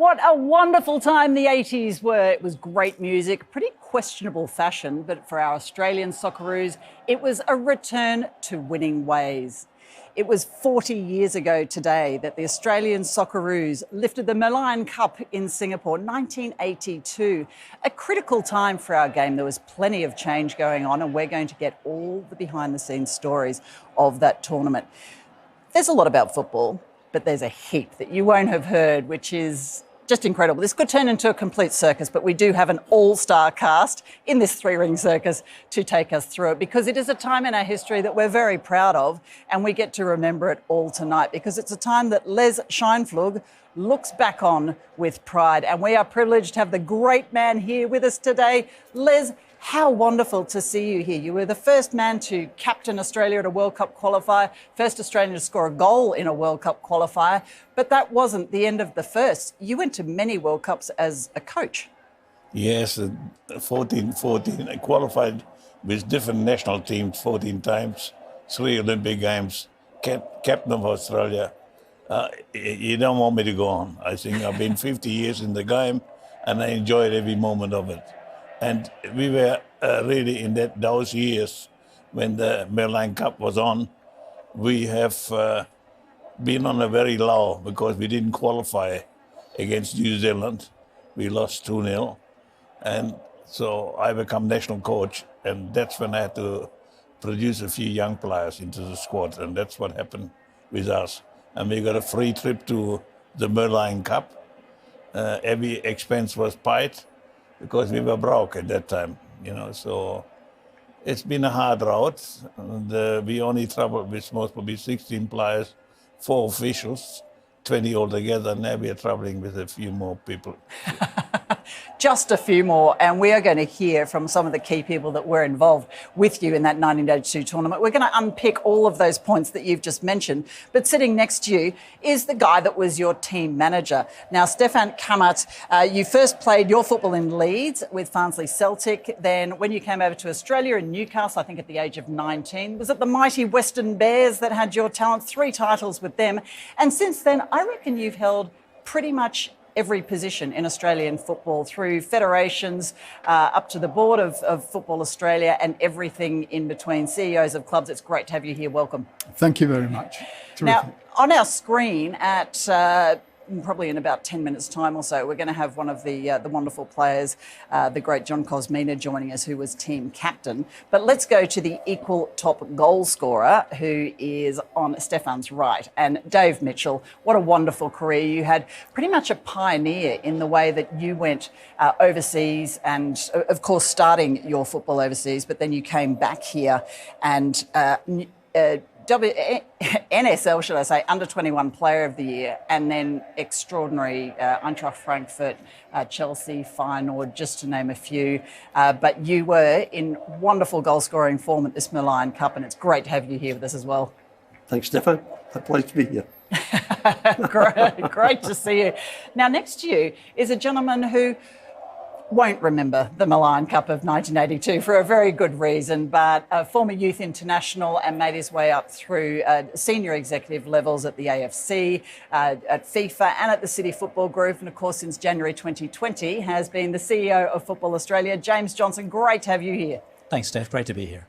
What a wonderful time the 80s were. It was great music, pretty questionable fashion, but for our Australian Socceroos, it was a return to winning ways. It was 40 years ago today that the Australian Socceroos lifted the Merlion Cup in Singapore, 1982. A critical time for our game. There was plenty of change going on, and we're going to get all the behind-the-scenes stories of that tournament. There's a lot about football, but there's a heap that you won't have heard, which is just incredible. This could turn into a complete circus, but we do have an all-star cast in this three-ring circus to take us through it, because it is a time in our history that we're very proud of, and we get to remember it all tonight, because it's a time that Les Schijnvlug looks back on with pride. And we are privileged to have the great man here with us today. Les, how wonderful to see you here. You were the first man to captain Australia at a World Cup qualifier, first Australian to score a goal in a World Cup qualifier, but that wasn't the end of the first. You went to many World Cups as a coach. Yes, 14. I qualified with different national teams 14 times, 3 Olympic Games, captain of Australia. You don't want me to go on. I think I've been 50 years in the game, and I enjoyed every moment of it. And we were really in those years when the Merlion Cup was on, we have been on a very low because we didn't qualify against New Zealand. We lost 2-0. And so I became national coach, and that's when I had to produce a few young players into the squad, and that's what happened with us. And we got a free trip to the Merlion Cup. Every expense was paid, because we were broke at that time, so it's been a hard road. We only traveled with most probably 16 players, 4 officials, 20 altogether. Now we are traveling with a few more people. Just a few more, and we are going to hear from some of the key people that were involved with you in that 1982 tournament. We're going to unpick all of those points that you've just mentioned, but sitting next to you is the guy that was your team manager. Now, Stefan Kammert, you first played your football in Leeds with Farnsley Celtic. Then when you came over to Australia in Newcastle, I think at the age of 19, was it the mighty Western Bears that had your talent? 3 titles with them. And since then, I reckon you've held pretty much every position in Australian football, through federations, up to the board of Football Australia, and everything in between, CEOs of clubs. It's great to have you here. Welcome. Thank you very much. Terrific. Now, on our screen at probably in about 10 minutes' time or so, we're going to have one of the wonderful players, the great John Kosmina, joining us, who was team captain. But let's go to the equal top goal scorer, who is on Stefan's right. And Dave Mitchell, what a wonderful career. You had pretty much a pioneer in the way that you went overseas, and of course starting your football overseas, but then you came back here and NSL, should I say, under-21 Player of the Year, and then extraordinary Eintracht Frankfurt, Chelsea, Feyenoord, just to name a few. But you were in wonderful goal-scoring form at this Merlion Cup, and it's great to have you here with us as well. Thanks, Stefan. A pleasure to be here. Great to see you. Now, next to you is a gentleman who won't remember the Merlion Cup of 1982 for a very good reason, but a former youth international, and made his way up through senior executive levels at the AFC, at FIFA, and at the City Football Group. And of course, since January 2020, has been the CEO of Football Australia. James Johnson, great to have you here. Thanks, Steph. Great to be here.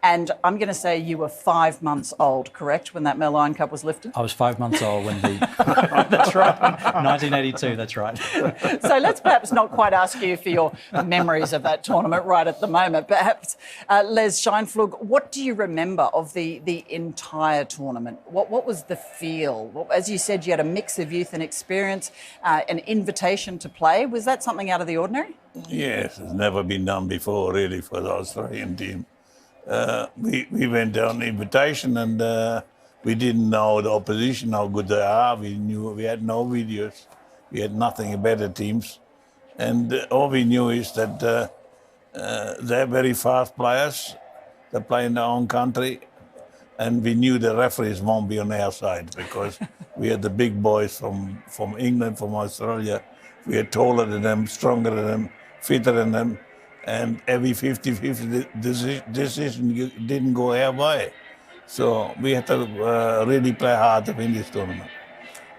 And I'm going to say you were 5 months old, correct, when that Merlion Cup was lifted? I was 5 months old when that's right, 1982, that's right. So let's perhaps not quite ask you for your memories of that tournament right at the moment. Perhaps, Les Schijnvlug, what do you remember of the entire tournament? What was the feel? As you said, you had a mix of youth and experience, an invitation to play. Was that something out of the ordinary? Yes, it's never been done before, really, for the Australian team. We went on invitation, and we didn't know the opposition, how good they are. We had no videos. We had nothing about the teams. And all we knew is that they're very fast players. They play in their own country. And we knew the referees won't be on our side, because we had the big boys from England, from Australia. We are taller than them, stronger than them, fitter than them. And every 50-50 decision didn't go our way. So we had to really play hard to win this tournament.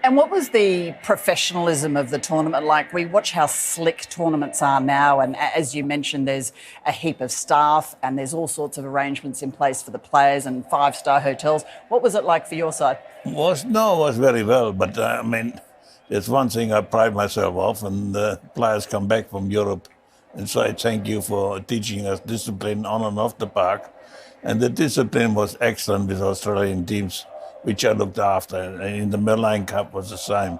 And what was the professionalism of the tournament like? We watch how slick tournaments are now, and as you mentioned, there's a heap of staff and there's all sorts of arrangements in place for the players and five-star hotels. What was it like for your side? Was very well, but I mean, there's one thing I pride myself off, and the players come back from Europe and say thank you for teaching us discipline on and off the park. And the discipline was excellent with Australian teams, which I looked after. And in the Merlion Cup was the same.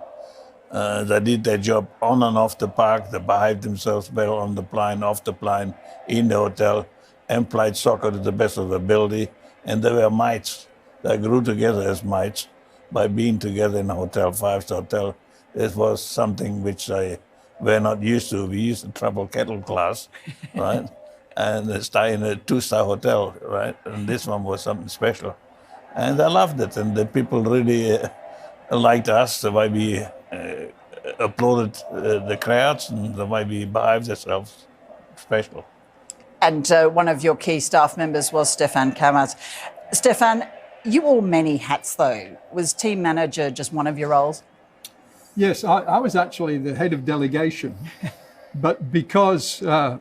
They did their job on and off the park. They behaved themselves well on the plane, off the plane, in the hotel, and played soccer to the best of their ability. And they were mates. They grew together as mates by being together in a hotel, five-star hotel. This was something which they were not used to. We used to travel cattle class, right? And stay in a two-star hotel, right? And this one was something special. And I loved it, and the people really liked us, the way we applauded the crowds and the way we behaved ourselves. Special. And one of your key staff members was Stefan Kamers. Stefan, you wore many hats though. Was team manager just one of your roles? Yes, I was actually the head of delegation, but because the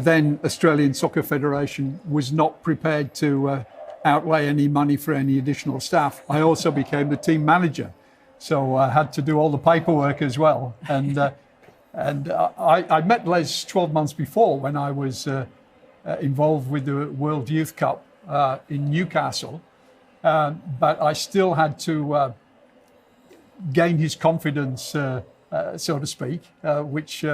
then Australian Soccer Federation was not prepared to outlay any money for any additional staff, I also became the team manager. So I had to do all the paperwork as well. And I met Les 12 months before when I was involved with the World Youth Cup in Newcastle. But I still had to gain his confidence, so to speak, which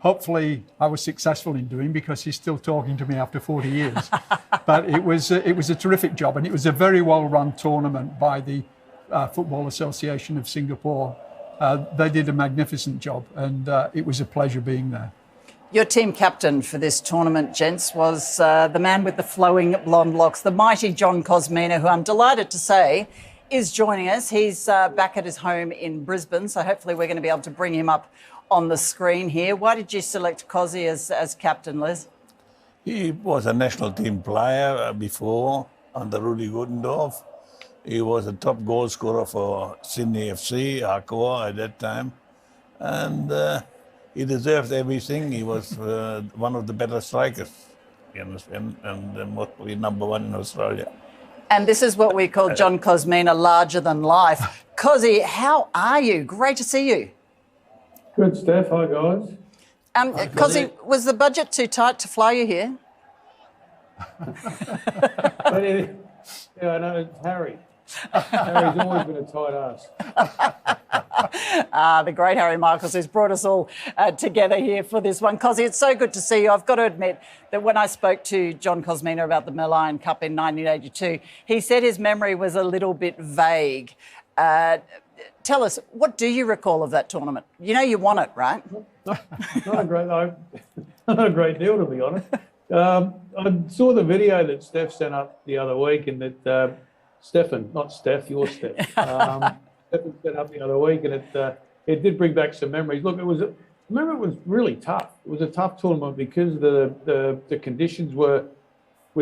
hopefully I was successful in doing, because he's still talking to me after 40 years. But it was a terrific job, and it was a very well-run tournament by the Football Association of Singapore. They did a magnificent job, and it was a pleasure being there. Your team captain for this tournament, gents, was the man with the flowing blonde locks, the mighty John Kosmina, who I'm delighted to say is joining us. He's back at his home in Brisbane, so hopefully we're going to be able to bring him up on the screen here. Why did you select Cosy as captain, Les? He was a national team player before under Rudi Guttendorf. He was a top goal scorer for Sydney FC, Arcoa at that time. And he deserved everything. He was one of the better strikers, you understand, and mostly number one in Australia. And this is what we call John Kosmina, larger than life. Cosy, how are you? Great to see you. Good, Steph. Hi, guys. Cosy, was the budget too tight to fly you here? Yeah, I know, it's Harry. Harry's always been a tight ass. The great Harry Michaels, who's brought us all together here for this one. Cosy, it's so good to see you. I've got to admit that when I spoke to John Kosmina about the Merlion Cup in 1982, he said his memory was a little bit vague. Tell us, what do you recall of that tournament? You know you won it, right? Not a great deal, to be honest. I saw the video that Steph sent up the other week, and that Stefan, not Steph, you're Steph. Stefan sent up the other week, and it did bring back some memories. Look, it was really tough. It was a tough tournament because the conditions were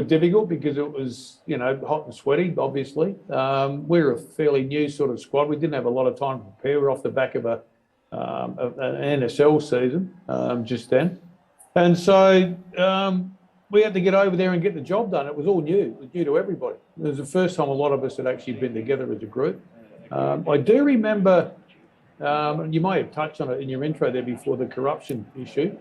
difficult, because it was, hot and sweaty, obviously. We were a fairly new sort of squad. We didn't have a lot of time to prepare. We were off the back of an NSL season just then. And so we had to get over there and get the job done. It was all new. It was new to everybody. It was the first time a lot of us had actually been together as a group. I do remember, and you may have touched on it in your intro there before, the corruption issue.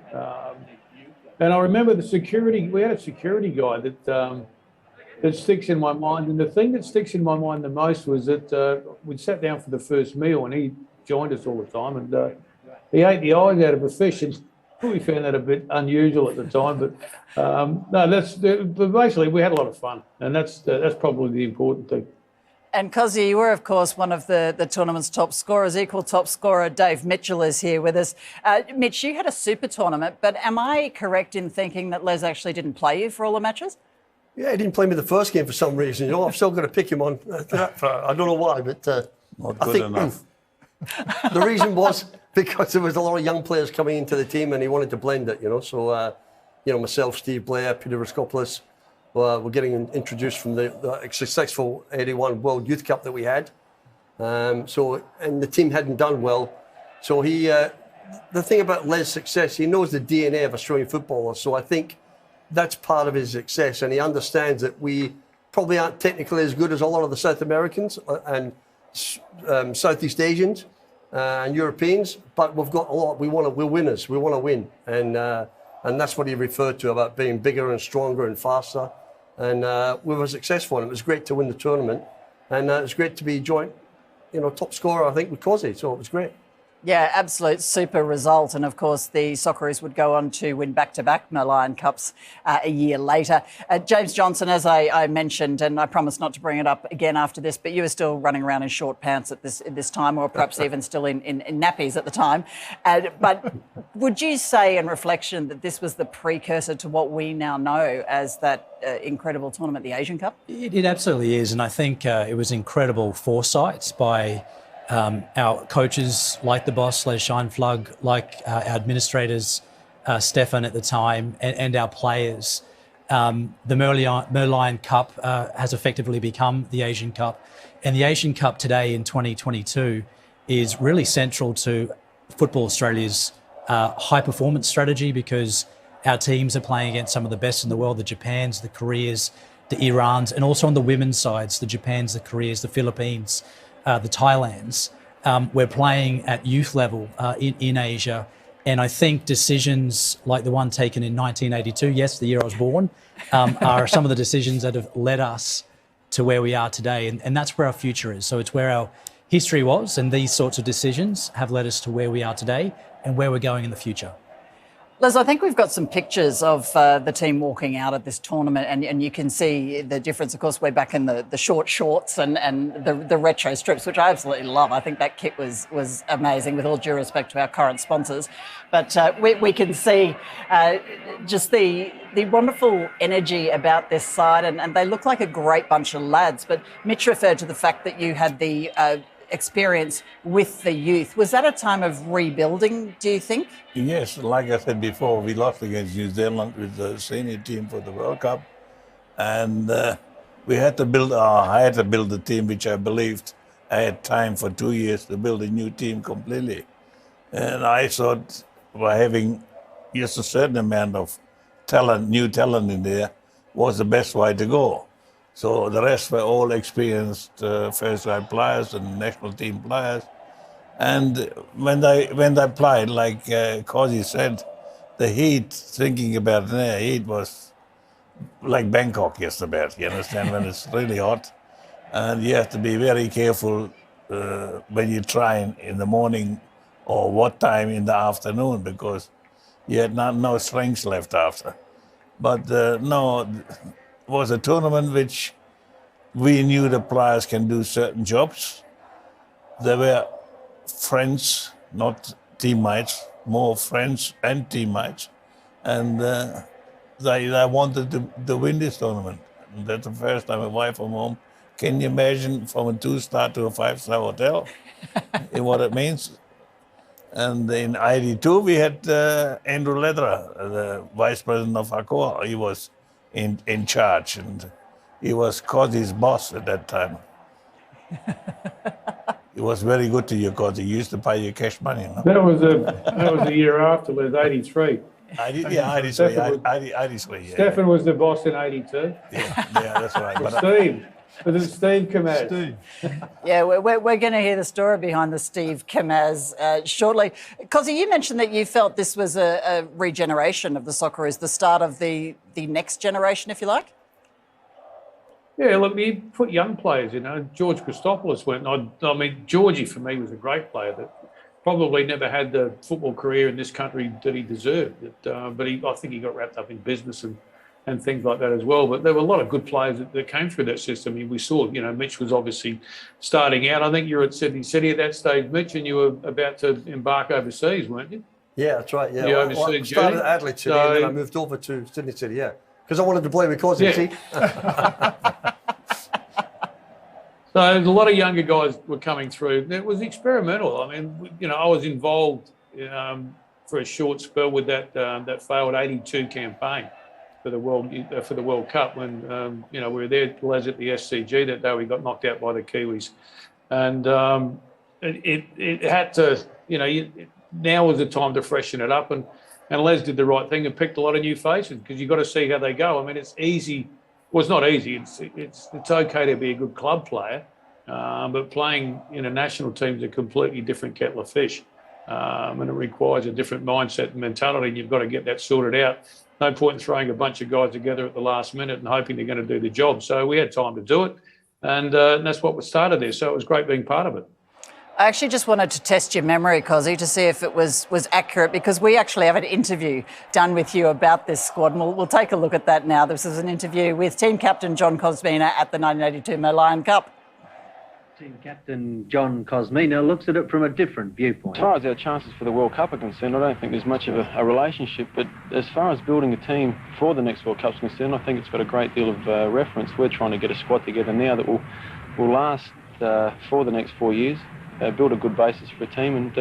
And I remember we had a security guy that sticks in my mind. And the thing that sticks in my mind the most was that we'd sat down for the first meal, and he joined us all the time. And he ate the eyes out of a fish, and we found that a bit unusual at the time. But basically we had a lot of fun, and that's probably the important thing. And Cosy, you were, of course, one of the tournament's top scorers. Equal top scorer Dave Mitchell is here with us. Mitch, you had a super tournament, but am I correct in thinking that Les actually didn't play you for all the matches? Yeah, he didn't play me the first game for some reason. I've still got to pick him on. I don't know why, but Not good enough. The reason was because there was a lot of young players coming into the team, and he wanted to blend it, So, myself, Steve Blair, Peter Raskopoulos, we're getting introduced from the successful 81 World Youth Cup that we had. And the team hadn't done well. So the thing about Les' success, he knows the DNA of Australian footballers. So I think that's part of his success. And he understands that we probably aren't technically as good as a lot of the South Americans and Southeast Asians and Europeans, but we've got a lot. We're winners. We want to win. And that's what he referred to about being bigger and stronger and faster. And we were successful. And it was great to win the tournament. And it was great to be joint, top scorer, I think, with Cozzy. So it was great. Yeah, absolute super result. And of course, the Socceroos would go on to win back-to-back Merlion Cups a year later. James Johnson, as I mentioned, and I promised not to bring it up again after this, but you were still running around in short pants at this time, or perhaps even still in nappies at the time. But would you say, in reflection, that this was the precursor to what we now know as that incredible tournament, the Asian Cup? It absolutely is. And I think it was incredible foresight by our coaches, like the boss, Les Scheinflug, like our administrators, Stefan at the time, and our players. The Merlion Cup has effectively become the Asian Cup. And the Asian Cup today in 2022 is really central to Football Australia's high performance strategy, because our teams are playing against some of the best in the world, the Japans, the Koreas, the Irans, and also on the women's sides, the Japans, the Koreas, the Philippines, the Thailands. We're playing at youth level in Asia. And I think decisions like the one taken in 1982, yes, the year I was born, are some of the decisions that have led us to where we are today. And that's where our future is. So it's where our history was, and these sorts of decisions have led us to where we are today and where we're going in the future. Les, I think we've got some pictures of the team walking out at this tournament, and you can see the difference. Of course, we're back in the short shorts and the retro strips, which I absolutely love. I think that kit was amazing, with all due respect to our current sponsors. But we can see just the wonderful energy about this side, and they look like a great bunch of lads. But Mitch referred to the fact that you had the experience with the youth. Was that a time of rebuilding, do you think? Yes, like I said before, we lost against New Zealand with the senior team for the World Cup. And I had to build the team, which I believed I had time for 2 years to build a new team completely. And I thought by having just a certain amount of talent, new talent in there, was the best way to go. So the rest were all experienced first-grade players and national team players. And when they played, like Cozzy said, the heat, thinking about it there, heat was like Bangkok just about, you understand, when it's really hot. And you have to be very careful when you train in the morning or what time in the afternoon, because you had no strength left after. But no, it was a tournament which we knew the players can do certain jobs. They were friends, not teammates, more friends and teammates. And they wanted to win this tournament. And that's the first time away from home. Can you imagine from a 2-star to a 5-star hotel in what it means? And in '82, we had Andrew Lederer, the vice president of ACOA. He was in charge, and he was Cozzy's boss at that time. He was very good to you, Cozzy. He used to pay you cash money. You know? That was the year after, was '83. 83. Yeah. Stefan was the boss in '82. Yeah, that's right. But Steve. Was it Steve Kamaz? Steve. Yeah, we're going to hear the story behind the Steve Kamaz shortly. Cozzy, you mentioned that you felt this was a regeneration of the Socceroos, the start of the next generation, if you like? Yeah, look, you put young players, George Christopoulos went. I mean, Georgie, for me, was a great player that probably never had the football career in this country that he deserved. But I think he got wrapped up in business and things like that as well. But there were a lot of good players that came through that system. I mean, we saw, Mitch was obviously starting out. I think you were at Sydney City at that stage, Mitch, and you were about to embark overseas, weren't you? Yeah, that's right. Yeah, You I overseas started journey? at Adelaide City, and then I moved over to Sydney City. Yeah, because I wanted to play with Cozzy. Yeah. See? So a lot of younger guys were coming through. It was experimental. I mean, I was involved for a short spell with that failed '82 campaign for the World Cup when we were there, Les, at the SCG that day. We got knocked out by the Kiwis. And it had to, now was the time to freshen it up. And Les did the right thing and picked a lot of new faces, because you've got to see how they go. I mean, it's easy. Well, it's not easy. It's okay to be a good club player, but playing in a national team is a completely different kettle of fish. And it requires a different mindset and mentality, and you've got to get that sorted out. No point in throwing a bunch of guys together at the last minute and hoping they're going to do the job. So we had time to do it, and that's what started there. So it was great being part of it. I actually just wanted to test your memory, Cozzy, to see if it was accurate, because we actually have an interview done with you about this squad, and we'll take a look at that now. This is an interview with team captain John Kosmina at the 1982 Lion Cup. Team captain John Kosmina looks at it from a different viewpoint. As far as our chances for the World Cup are concerned, I don't think there's much of a relationship, but as far as building a team for the next World Cup is concerned, I think it's got a great deal of reference. We're trying to get a squad together now that will last for the next 4 years, build a good basis for a team, and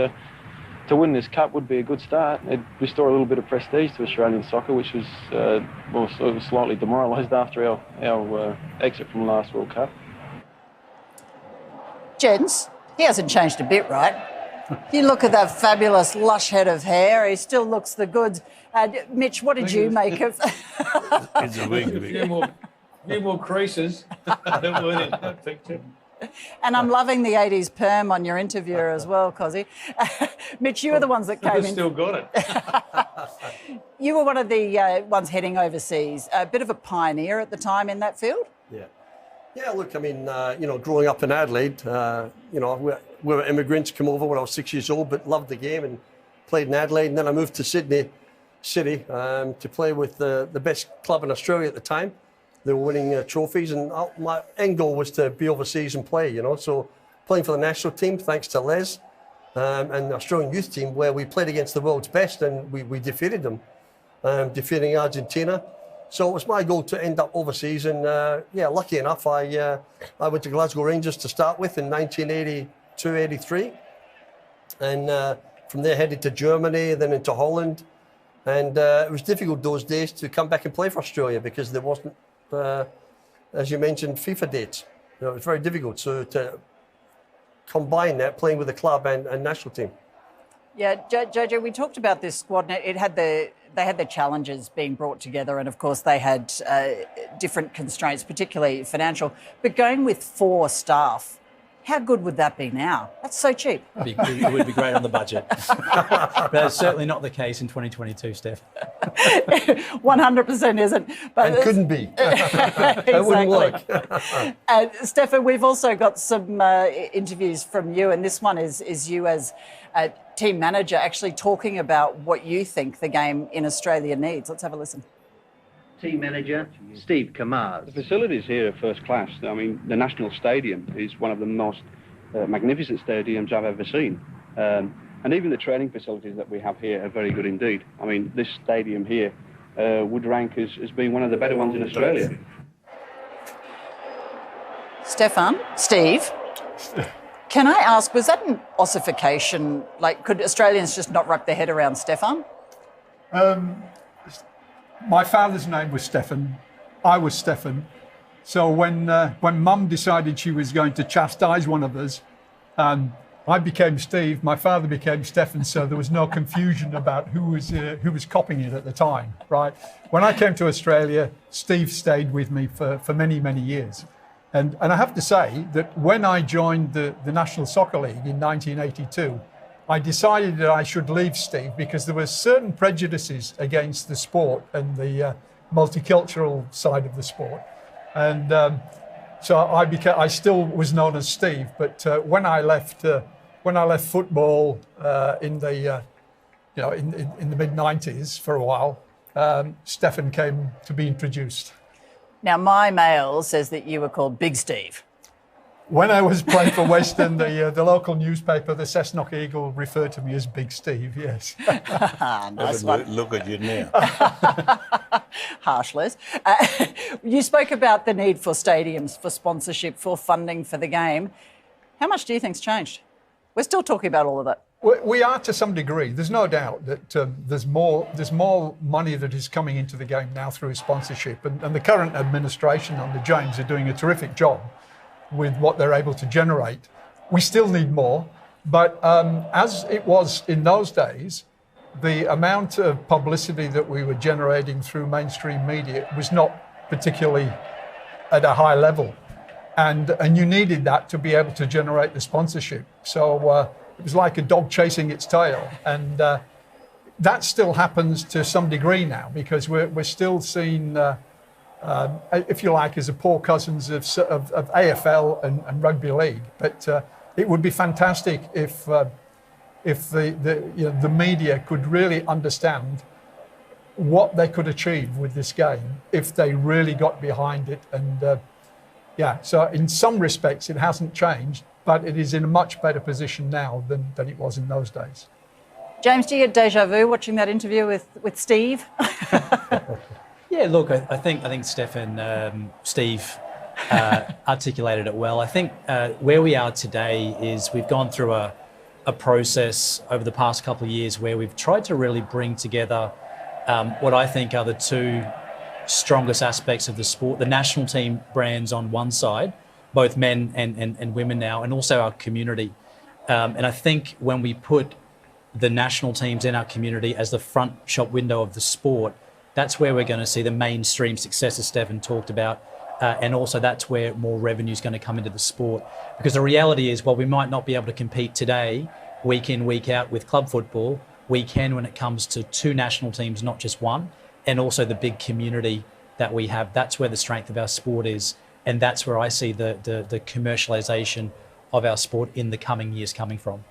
to win this cup would be a good start. It'd restore a little bit of prestige to Australian soccer, which was sort of slightly demoralised after our exit from the last World Cup. Gents, he hasn't changed a bit, right? You look at that fabulous lush head of hair, he still looks the goods. Mitch, what did you make of... It's a week. A few more creases that weren't in that picture. And I'm loving the 80s perm on your interviewer as well, Cozzy. Mitch, you were the ones that came in. Still got it. You were one of the ones heading overseas, a bit of a pioneer at the time in that field. Yeah, look, I mean, growing up in Adelaide, we were immigrants, come over when I was 6 years old, but loved the game and played in Adelaide. And then I moved to Sydney City to play with the best club in Australia at the time. They were winning trophies, and my end goal was to be overseas and play, So playing for the national team, thanks to Les and the Australian youth team, where we played against the world's best, and we defeated them, defeating Argentina. So it was my goal to end up overseas, and lucky enough, I went to Glasgow Rangers to start with in 1982-83, and from there headed to Germany, then into Holland, and it was difficult those days to come back and play for Australia because there wasn't, as you mentioned, FIFA dates. It was very difficult. So to combine that, playing with the club and national team. Yeah, Jojo, we talked about this squad, and they had their challenges being brought together, and of course they had different constraints, particularly financial. But going with 4 staff, how good would that be now? That's so cheap. It would be great on the budget. But that's certainly not the case in 2022, Steph. 100% isn't. But it couldn't be. That wouldn't work. Stefan, we've also got some interviews from you, and this one is you as a team manager actually talking about what you think the game in Australia needs. Let's have a listen. Team manager Steve Kamars. The facilities here are first class. I mean, the National Stadium is one of the most magnificent stadiums I've ever seen. And even the training facilities that we have here are very good indeed. I mean, this stadium here would rank as being one of the better ones in Australia. Steve, can I ask, was that an ossification? Like, could Australians just not wrap their head around Stefan? My father's name was Stefan. I was Stefan. So when Mum decided she was going to chastise one of us, I became Steve. My father became Stefan. So there was no confusion about who was copying it at the time, right? When I came to Australia, Steve stayed with me for many, many years. And I have to say that when I joined the National Soccer League in 1982, I decided that I should leave Steve because there were certain prejudices against the sport and the multicultural side of the sport. And so I still was known as Steve, but when I left football in the mid-90s for a while, Stefan came to be introduced. Now, my mail says that you were called Big Steve. When I was playing for Western, the local newspaper, the Cessnock Eagle, referred to me as Big Steve, yes. Nice one. Look at you now. Harsh, Les. You spoke about the need for stadiums, for sponsorship, for funding for the game. How much do you think's changed? We're still talking about all of that. We are to some degree. There's no doubt that there's more money that is coming into the game now through sponsorship. And the current administration under James are doing a terrific job with what they're able to generate. we still need more. But as it was in those days, the amount of publicity that we were generating through mainstream media was not particularly at a high level. And you needed that to be able to generate the sponsorship. So it was like a dog chasing its tail. And that still happens to some degree now, because we're still seen, if you like, as a poor cousins of AFL and rugby league. But it would be fantastic if the media could really understand what they could achieve with this game if they really got behind it. And so in some respects it hasn't changed, but it is in a much better position now than it was in those days. James, do you get deja vu watching that interview with Steve? Yeah, look, I think Steph and Steve articulated it well. I think where we are today is we've gone through a process over the past couple of years where we've tried to really bring together what I think are the two strongest aspects of the sport, the national team brands on one side, both men and women now, and also our community. And I think when we put the national teams in our community as the front shop window of the sport, that's where we're going to see the mainstream success, as Stefan talked about. And also that's where more revenue is going to come into the sport. Because the reality is, while we might not be able to compete today, week in, week out with club football, we can when it comes to two national teams, not just one, and also the big community that we have. That's where the strength of our sport is. And that's where I see the commercialisation of our sport in the coming years coming from.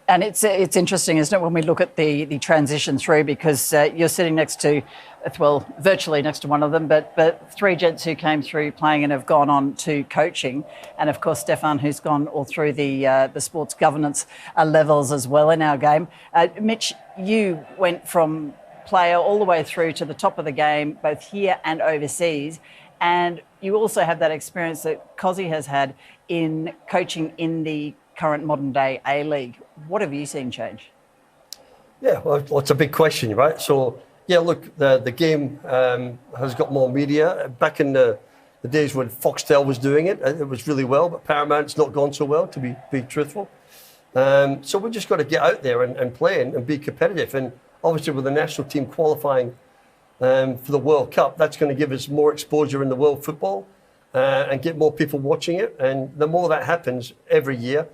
And it's interesting, isn't it, when we look at the transition through, because you're sitting next to, well, virtually next to one of them, but three gents who came through playing and have gone on to coaching. And of course, Stefan, who's gone all through the sports governance levels as well in our game. Mitch, you went from player all the way through to the top of the game, both here and overseas. And you also have that experience that Cozzy has had in coaching in the current modern day A-League. What have you seen change? Yeah, well, it's a big question, right? So, yeah, look, the game has got more media. Back in the days when Foxtel was doing it, it was really well, but Paramount's not gone so well, to be truthful. So we just got to get out there and play and be competitive. And obviously with the national team qualifying for the World Cup, that's going to give us more exposure in the world football and get more people watching it. And the more that happens every year,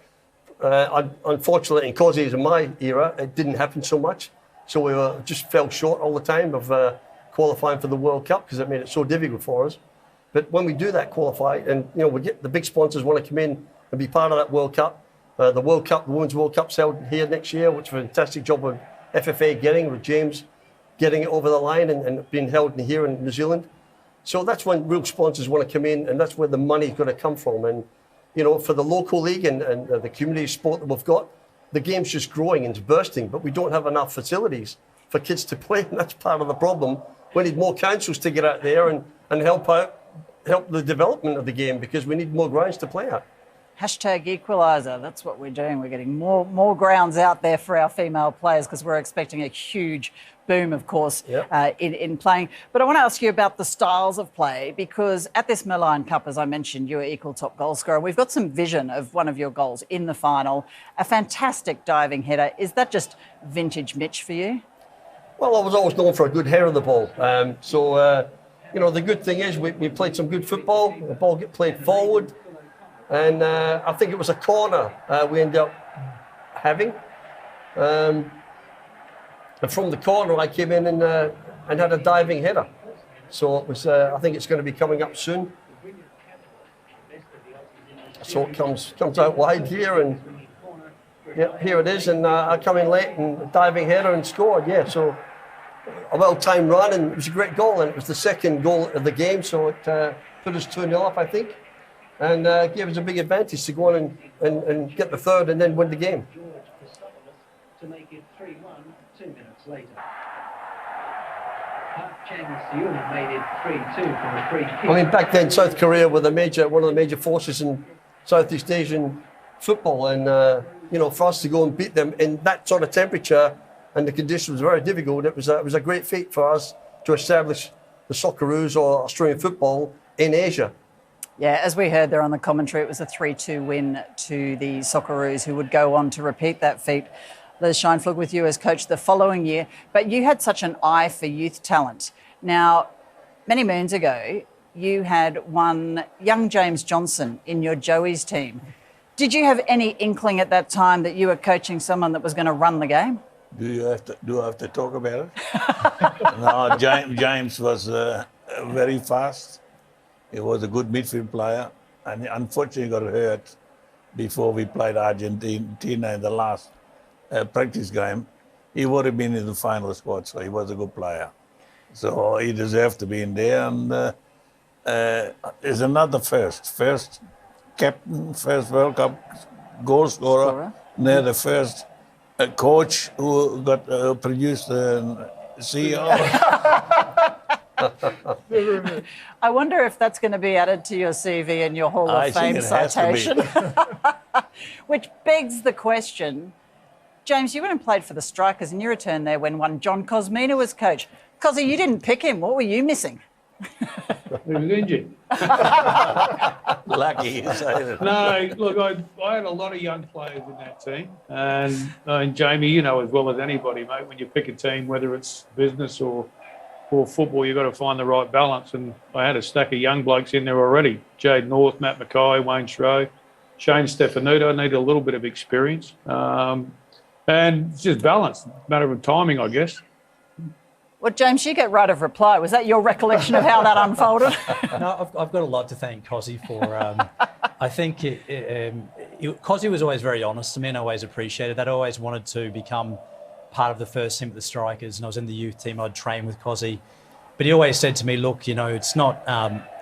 unfortunately, in Cozzy's in my era, it didn't happen so much. So we just fell short all the time of qualifying for the World Cup because it made it so difficult for us. But when we do that qualify, and we get the big sponsors want to come in and be part of that World Cup. The World Cup, the Women's World Cup's held here next year, which is a fantastic job of FFA getting, with James getting it over the line and being held here in New Zealand. So that's when real sponsors want to come in, and that's where the money's going to come from. And for the local league and the community sport that we've got, the game's just growing and it's bursting, but we don't have enough facilities for kids to play, and that's part of the problem. We need more councils to get out there and help the development of the game, because we need more grounds to play at. #equaliser, that's what we're doing. We're getting more grounds out there for our female players, because we're expecting a huge boom, of course, in playing. But I want to ask you about the styles of play, because at this Merlion Cup, as I mentioned, you were equal top goal scorer. We've got some vision of one of your goals in the final, a fantastic diving header. Is that just vintage Mitch for you? Well, I was always known for a good header of the ball. The good thing is we played some good football. The ball get played forward. And I think it was a corner we ended up having. And from the corner, I came in and had a diving header. So it was. I think it's going to be coming up soon. So it comes out wide here, and here it is. And I come in late and diving header and scored. Yeah, so a well-timed run, and it was a great goal. And it was the second goal of the game, so it put us 2-0 up, I think, and gave us a big advantage to go on and get the third and then win the game. To make it 3-1 2 minutes later. Cheng Siun made it 3-2 from a free kick. I mean, back then South Korea were one of the major forces in Southeast Asian football, and for us to go and beat them in that sort of temperature and the conditions was very difficult. It was a great feat for us to establish the Socceroos, or Australian football, in Asia. Yeah, as we heard there on the commentary, it was a 3-2 win to the Socceroos, who would go on to repeat that feat. Les Scheinflug with you as coach the following year, but you had such an eye for youth talent. Now, many moons ago, you had one young James Johnson in your Joey's team. Did you have any inkling at that time that you were coaching someone that was going to run the game? Do I have to talk about it? No, James was very fast. He was a good midfield player, and unfortunately got hurt before we played Argentina in the last practice game. He would have been in the final squad, so he was a good player. So he deserved to be in there. And there's another first captain, first World Cup goal scorer. Now the first coach who got produced CEO. I wonder if that's going to be added to your CV and your Hall of Fame citation. Which begs the question, James, you went and played for the Strikers and you returned there when one John Kosmina was coach. Cosy, you didn't pick him. What were you missing? He was injured. Lucky you say that. No, look, I had a lot of young players in that team. And Jamie, you know as well as anybody, mate, when you pick a team, whether it's business or football, you've got to find the right balance. And I had a stack of young blokes in there already. Jade North, Matt Mackay, Wayne Shrow, Shane Stefanuto. I needed a little bit of experience. And it's just balance, matter of timing, I guess. Well, James, you get right of reply. Was that your recollection of how that unfolded? No, I've got a lot to thank Cosy for. I think Cosy was always very honest to me, and I always appreciated that. I always wanted to become part of the first team at the Strikers, and I was in the youth team. I'd train with Cosy, but he always said to me, "Look, it's not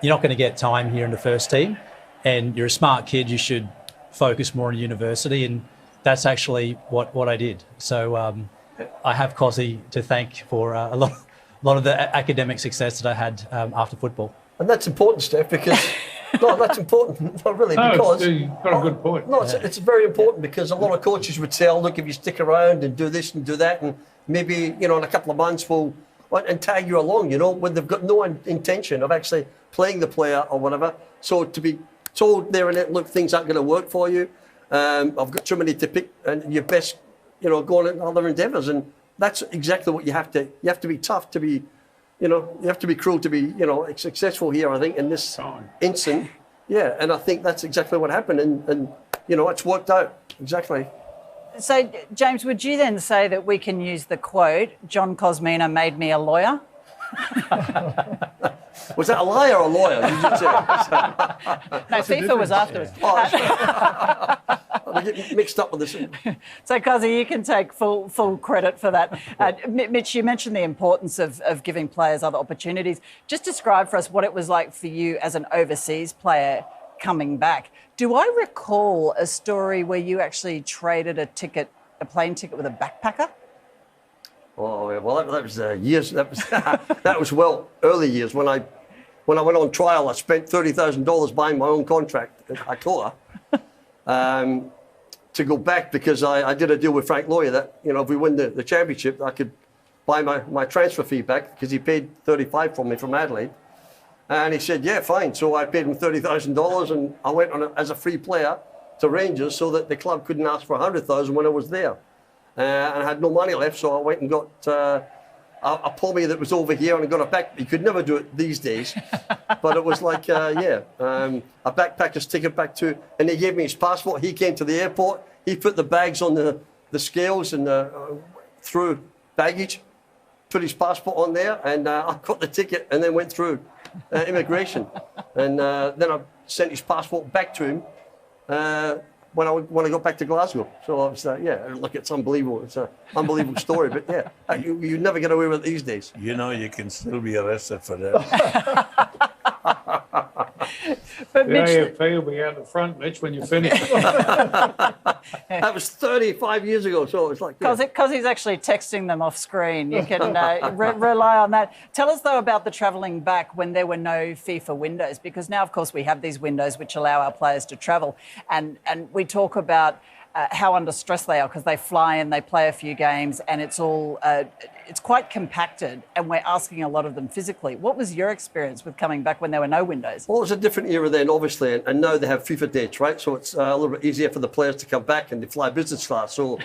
you're not going to get time here in the first team, and you're a smart kid. You should focus more on university." And that's actually what I did. So. I have Cosy to thank for a lot of the academic success that I had after football. And that's important, Steph, because no, that's important. Not really, because you've got a good point. No, it's very important because a lot of coaches would say, "Oh, look, if you stick around and do this and do that, and maybe in a couple of months we'll and tag you along," when they've got no intention of actually playing the player or whatever. So to be told there and then, look, things aren't going to work for you. I've got too many to pick, and your best. Go on in other endeavours, and that's exactly what you have to. You have to be tough to be, you have to be cruel to be, successful here. I think in this instant, yeah, and I think that's exactly what happened, and it's worked out exactly. So, James, would you then say that we can use the quote, "John Kosmina made me a lawyer"? Was that a lie or a lawyer? You did say. No, FIFA was afterwards. I get mixed up with this. So, Cosy, you can take full credit for that. Mitch, you mentioned the importance of giving players other opportunities. Just describe for us what it was like for you as an overseas player coming back. Do I recall a story where you actually traded a plane ticket with a backpacker? Oh well, that was years. That was early years when I went on trial. I spent $30,000 buying my own contract at Hakoah to go back because I did a deal with Frank Lawyer that if we win the championship, I could buy my transfer fee back because he paid $35 for me from Adelaide, and he said yeah fine. So I paid him $30,000 and I went on as a free player to Rangers so that the club couldn't ask for $100,000 when I was there. And I had no money left, so I went and got a pommy that was over here and I got it back. You could never do it these days, but it was like, a backpacker's ticket back to, and they gave me his passport. He came to the airport, he put the bags on the scales and through baggage, put his passport on there, and I got the ticket and then went through immigration. And then I sent his passport back to him when I got back to Glasgow. So I was look, it's unbelievable. It's an unbelievable story, but yeah, you never get away with it these days. You can still be arrested for that. But Mitch, AFP will be out the front, Mitch, when you finish. That was 35 years ago, so it's like... Because he's actually texting them off screen. You can rely on that. Tell us, though, about the travelling back when there were no FIFA windows, because now, of course, we have these windows which allow our players to travel. And we talk about how under stress they are because they fly in, they play a few games, and it's all it's quite compacted, and we're asking a lot of them physically. What was your experience with coming back when there were no windows? Well, it was a different era then, obviously, and now they have FIFA dates, right? So it's a little bit easier for the players to come back and they fly business class. So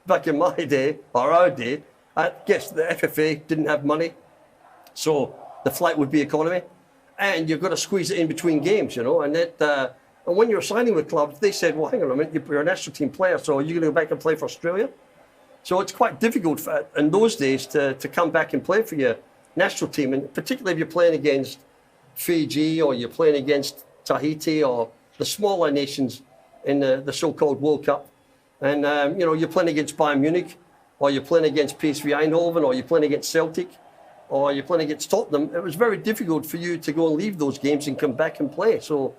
back in my day, or our day, I guess the FFA didn't have money, so the flight would be economy, and you've got to squeeze it in between games, and that. And when you're signing with clubs, they said, well, hang on a minute, you're a national team player, so are you going to go back and play for Australia? So it's quite difficult in those days to come back and play for your national team, and particularly if you're playing against Fiji or you're playing against Tahiti or the smaller nations in the so-called World Cup. And, you're playing against Bayern Munich, or you're playing against PSV Eindhoven, or you're playing against Celtic, or you're playing against Tottenham. It was very difficult for you to go and leave those games and come back and play. So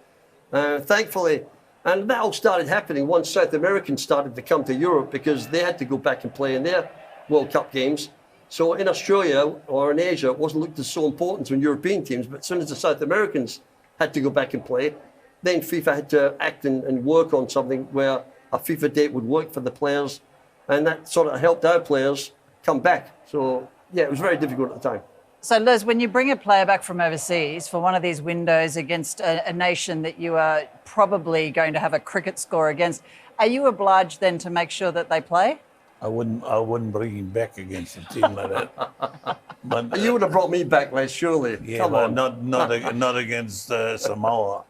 thankfully, and that all started happening once South Americans started to come to Europe because they had to go back and play in their World Cup games. So in Australia or in Asia, it wasn't looked as so important to European teams, but as soon as the South Americans had to go back and play, then FIFA had to act and work on something where a FIFA date would work for the players, and that sort of helped our players come back. So, yeah, it was very difficult at the time. So, Les, when you bring a player back from overseas for one of these windows against a nation that you are probably going to have a cricket score against, are you obliged then to make sure that they play? I wouldn't bring him back against a team like that. But you would have brought me back, Les, surely. yeah, Come but on. not against Samoa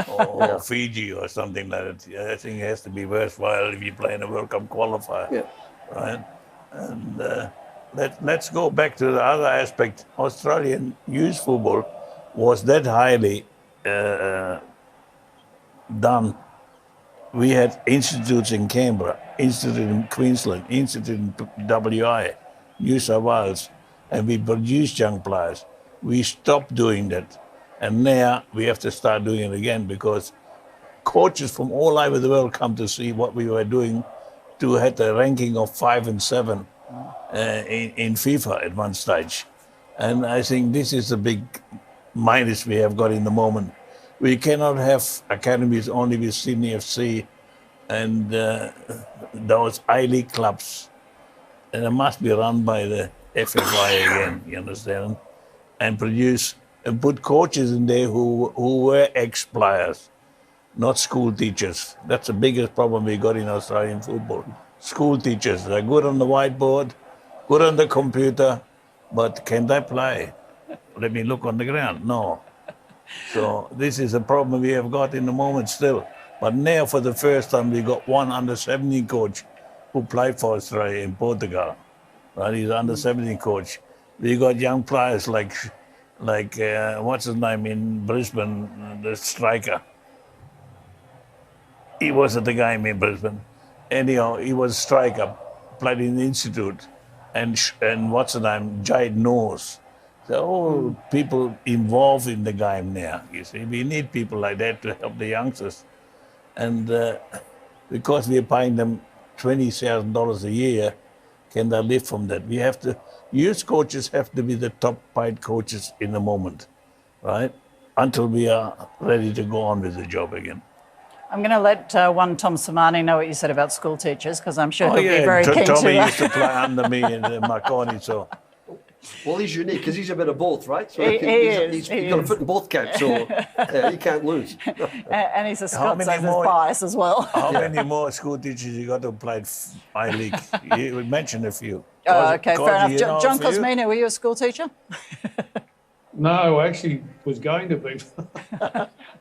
or Fiji or something like that. I think it has to be worthwhile if you play in a World Cup qualifier, right? And let's go back to the other aspect. Australian youth football was that highly done. We had institutes in Canberra, institute in Queensland, institute in WI, New South Wales, and we produced young players. We stopped doing that. And now we have to start doing it again because coaches from all over the world come to see what we were doing to have the ranking of 5 and 7 in FIFA at one stage. And I think this is the big minus we have got in the moment. We cannot have academies only with Sydney FC and those I-League clubs. And it must be run by the FFI again, you understand? And put coaches in there who were ex-players, not school teachers. That's the biggest problem we got in Australian football. School teachers, they're good on the whiteboard, good on the computer, but can they play? Let me look on the ground. No. So this is a problem we have got in the moment still. But now for the first time we got one under-17 coach who played for Australia in Portugal. Right? He's under-17 coach. We got young players like what's his name in Brisbane, the striker. He was at the game in Brisbane. Anyhow, he was a striker, played in the institute. And what's his name, Jade Norse. So all people involved in the game now, you see. We need people like that to help the youngsters. And because we're paying them $20,000 a year, can they live from that? We have to, youth coaches have to be the top paid coaches in the moment, right? Until we are ready to go on with the job again. I'm going to let one Tom Samani know what you said about school teachers, because I'm sure he'll be very keen Tommy to... used to play under me in Marconi, so... Well, he's unique because he's a bit of both, right? So He's got a foot in both camps, so he can't lose. And he's a Scot, so there's bias as well. How many more school teachers you got to play I-League? You mentioned a few. Okay, fair enough. John Cosmino, were you a school teacher? No, I actually was going to be,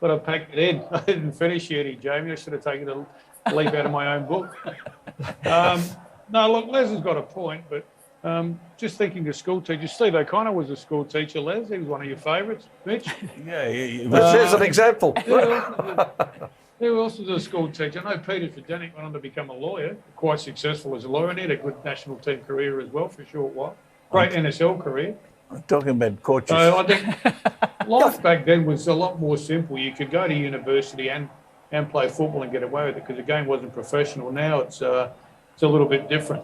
but I packed it in. I didn't finish yet, Jamie. I should have taken a leaf out of my own book. No, look, Les has got a point, but just thinking of school teachers, Steve O'Connor was a school teacher, Les. He was one of your favourites, Mitch. Yeah. There's an example. Who else was a school teacher? I know Peter Fidenick went on to become a lawyer, quite successful as a lawyer, and he had a good national team career as well for a short while. Great NSL career. I'm talking about coaches. So I think life back then was a lot more simple. You could go to university and play football and get away with it because the game wasn't professional. Now it's a little bit different.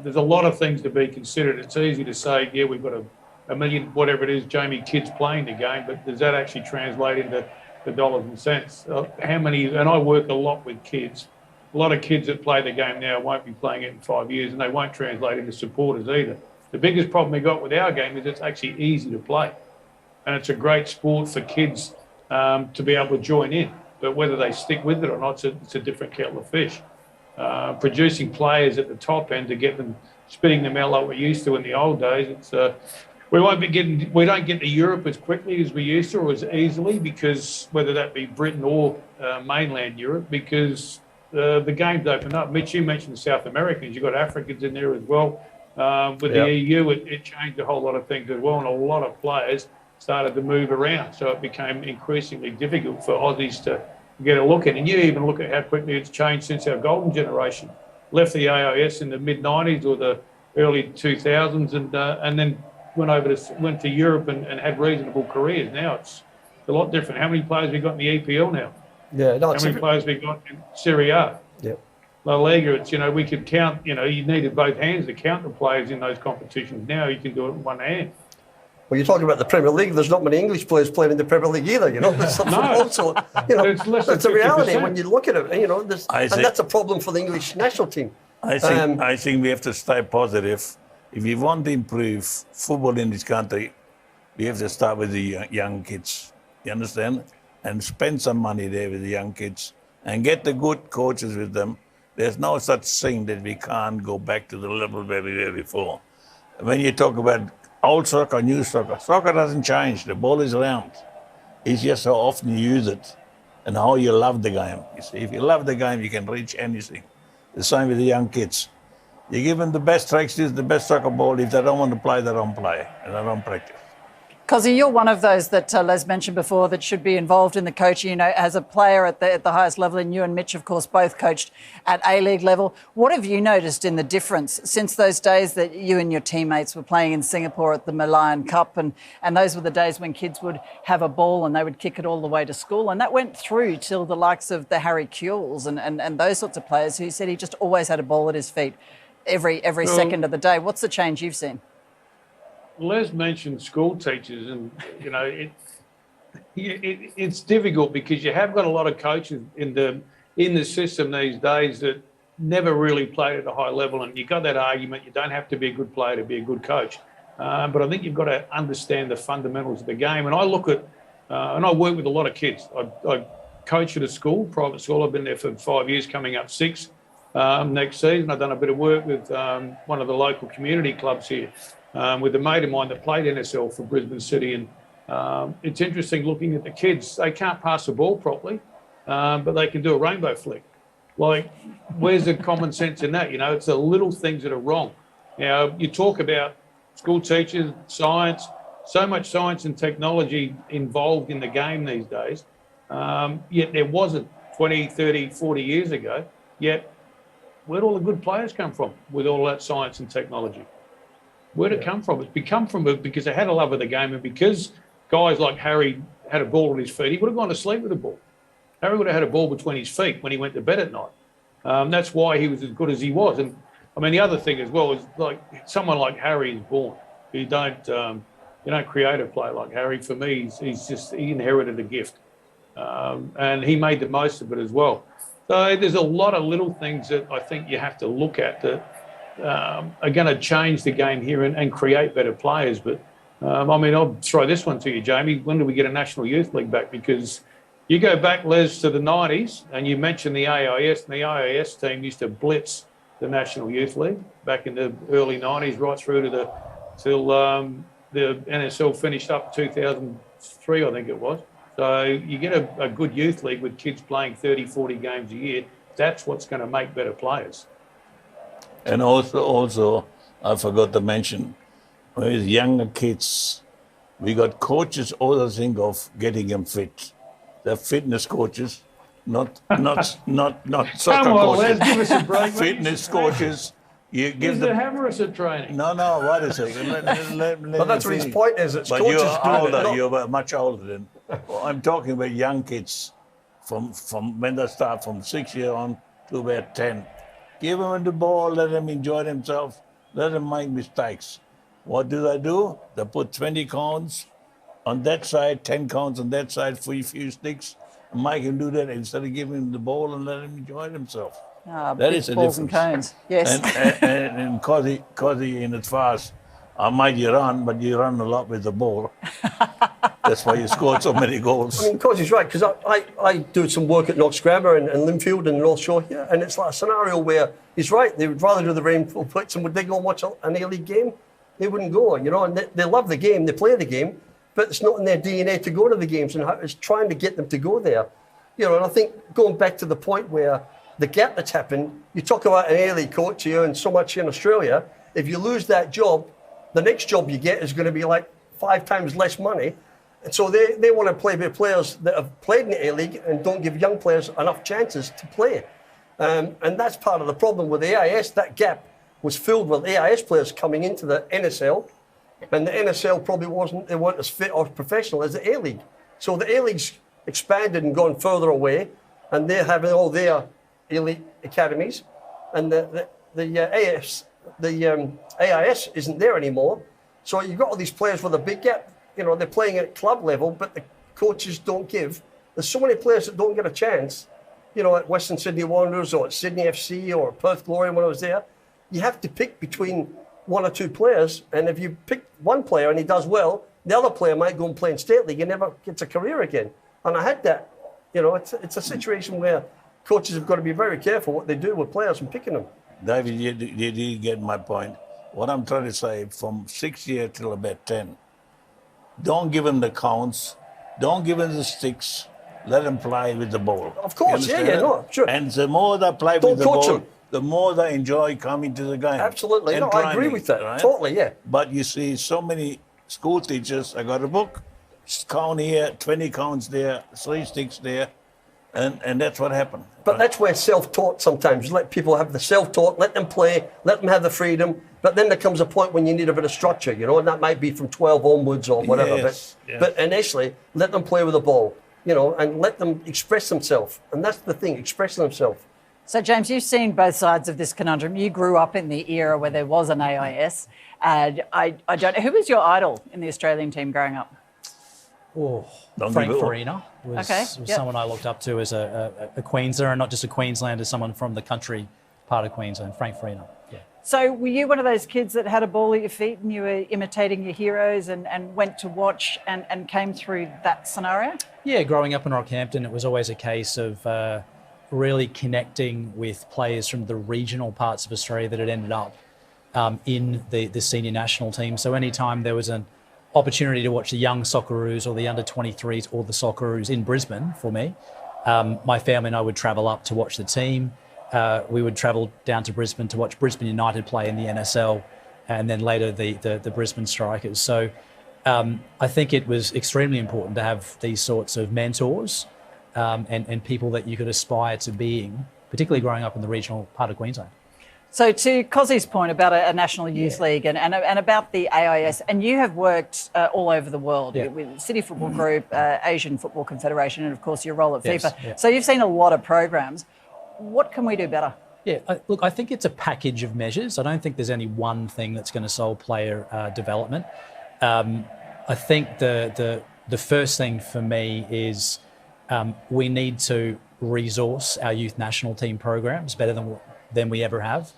There's a lot of things to be considered. It's easy to say, yeah, we've got a million, whatever it is, Jamie, kids playing the game, but does that actually translate into the dollars and cents? How many, and I work a lot with kids, lot of kids that play the game now won't be playing it in 5 years, and they won't translate into supporters either. The biggest problem we got with our game is it's actually easy to play, and it's a great sport for kids to be able to join in. But whether they stick with it or not, it's a different kettle of fish. Producing players at the top end to get them, spitting them out like we used to in the old days, we don't get to Europe as quickly as we used to, or as easily, because whether that be Britain or mainland Europe, because the game's opened up. Mitch, you mentioned the South Americans, you've got Africans in there as well. With the EU, it changed a whole lot of things as well, and a lot of players started to move around. So it became increasingly difficult for Aussies to get a look at. And you even look at how quickly it's changed since our golden generation left the AIS in the mid-90s or the early 2000s, and then went to Europe and had reasonable careers. Now it's a lot different. How many players we got in the EPL now? Yeah, no, how many players we got in Serie A? Yep. La Liga, it's, we could count, you needed both hands to count the players in those competitions. Now you can do it in one hand. Well, you're talking about the Premier League. There's not many English players playing in the Premier League either, There's also, that's a reality when you look at it, and that's a problem for the English national team. I think we have to stay positive. If we want to improve football in this country, we have to start with the young kids. You understand? And spend some money there with the young kids and get the good coaches with them. There's no such thing that we can't go back to the level where we were before. When you talk about old soccer, new soccer, soccer doesn't change. The ball is round. It's just how often you use it and how you love the game. You see, if you love the game, you can reach anything. The same with the young kids. You give them the best tricks, the best soccer ball. If they don't want to play, they don't play and they don't practice. Cozzy, you're one of those that Les mentioned before that should be involved in the coaching, as a player at the highest level, and you and Mitch, of course, both coached at A-League level. What have you noticed in the difference since those days that you and your teammates were playing in Singapore at the Malayan Cup, and those were the days when kids would have a ball and they would kick it all the way to school, and that went through till the likes of the Harry Kewells and those sorts of players who said he just always had a ball at his feet every second of the day. What's the change you've seen? Les mentioned school teachers, and it's difficult because you have got a lot of coaches in the system these days that never really played at a high level, and you got that argument. You don't have to be a good player to be a good coach, but I think you've got to understand the fundamentals of the game. And I look at and I work with a lot of kids. I coach at a school, private school. I've been there for 5 years, coming up 6 next season. I've done a bit of work with one of the local community clubs here. With a mate of mine that played NSL for Brisbane City, and it's interesting looking at the kids. They can't pass the ball properly, but they can do a rainbow flick. Like, where's the common sense in that? It's the little things that are wrong. You talk about school teachers, science, so much science and technology involved in the game these days, yet there wasn't 20, 30, 40 years ago, yet where'd all the good players come from with all that science and technology? Where'd it come from? It's become from because they had a love of the game, and because guys like Harry had a ball at his feet, he would have gone to sleep with the ball. Harry would have had a ball between his feet when he went to bed at night. That's why he was as good as he was. And I mean, the other thing as well is, like, someone like Harry is born. You don't create a player like Harry. For me, he inherited a gift, and he made the most of it as well. So there's a lot of little things that I think you have to look at that are going to change the game here and create better players. But I'll throw this one to you, Jamie. When do we get a National Youth League back? Because you go back, Les, to the 90s, and you mentioned the AIS, and the AIS team used to blitz the National Youth League back in the early 90s, right through to till the NSL finished up 2003, I think it was. So you get a good youth league with kids playing 30, 40 games a year. That's what's going to make better players. And also, I forgot to mention, with younger kids, we got coaches also think of getting them fit. They're fitness coaches, not soccer Come on, coaches. Les, give us a break. Fitness coaches. You give Is them. the Hammerus a training? No, what is it? But that's what his point is. It's but coaches you're doing older. it. You're much older than. I'm talking about young kids, from when they start from 6 years on to about 10. Give them the ball, let them enjoy themselves, let them make mistakes. What do? They put 20 cones on that side, 10 cones on that side, for a few sticks, and make them do that instead of giving them the ball and let them enjoy themselves. That big is a balls and difference. cones. Yes. And Cosy in its fast, I might you run, but you run a lot with the ball. That's why you scored so many goals. I mean, of course he's right, because I do some work at Knox Grammar and Linfield and North Shore here, and it's like a scenario where he's right. They would rather do the rainfall pits, and would they go and watch an A-League game? They wouldn't go, you know, and they love the game, they play the game, but it's not in their DNA to go to the games, and it's trying to get them to go there. You know, and I think going back to the point where the gap that's happened, you talk about an A-League coach, you earn so much in Australia, if you lose that job, the next job you get is going to be like 5 times less money. And so they want to play with players that have played in the A-League and don't give young players enough chances to play. And that's part of the problem with the AIS. That gap was filled with AIS players coming into the NSL, and the NSL probably weren't as fit or professional as the A-League. So the A-League's expanded and gone further away, and they're having all their elite academies, and the AIS isn't there anymore. So you've got all these players with a big gap. You know, they're playing at club level, but the coaches don't give. There's so many players that don't get a chance, you know, at Western Sydney Wanderers or at Sydney FC or Perth Glory when I was there. You have to pick between 1 or 2 players, and if you pick one player and he does well, the other player might go and play in State League and never gets a career again. And I had that. You know, it's a situation where coaches have got to be very careful what they do with players and picking them. David, you get my point. What I'm trying to say, from 6 years till about 10, don't give them the counts, don't give them the sticks, let them play with the ball. Of course, no, sure. And the more they play Don't with the coach ball, them. the more they enjoy coming to the game. Absolutely, and no, I agree training, with that, right? totally, yeah. But you see so many school teachers, I got a book, count here, 20 counts there, 3 sticks there, and that's what happened. But that's where self-taught sometimes. Let people have the self-taught, let them play, let them have the freedom. But then there comes a point when you need a bit of structure, you know, and that might be from 12 onwards or whatever. Yes, But initially, let them play with the ball, you know, and let them express themselves. And that's the thing, expressing themselves. So, James, you've seen both sides of this conundrum. You grew up in the era where there was an AIS. And I don't know, who was your idol in the Australian team growing up? Oh, Don't Frank give up. Farina was, Okay, was yep. someone I looked up to as a Queenslander, and not just a Queenslander, someone from the country part of Queensland, Frank Farina. Yeah. So were you one of those kids that had a ball at your feet and you were imitating your heroes and went to watch and came through that scenario? Yeah, growing up in Rockhampton, it was always a case of really connecting with players from the regional parts of Australia that had ended up in the senior national team. So anytime there was an opportunity to watch the young Socceroos or the under-23s or the Socceroos in Brisbane for me, my family and I would travel up to watch the team. We would travel down to Brisbane to watch Brisbane United play in the NSL, and then later the Brisbane Strikers. So I think it was extremely important to have these sorts of mentors and people that you could aspire to being, particularly growing up in the regional part of Queensland. So to Cozzy's point about a national youth league and about the AIS, and you have worked all over the world with City Football Group, Asian Football Confederation, and of course your role at FIFA. Yeah. So you've seen a lot of programs. What can we do better? Yeah, look, I think it's a package of measures. I don't think there's any one thing that's going to solve player development. I think the first thing for me is we need to resource our youth national team programs better than we ever have.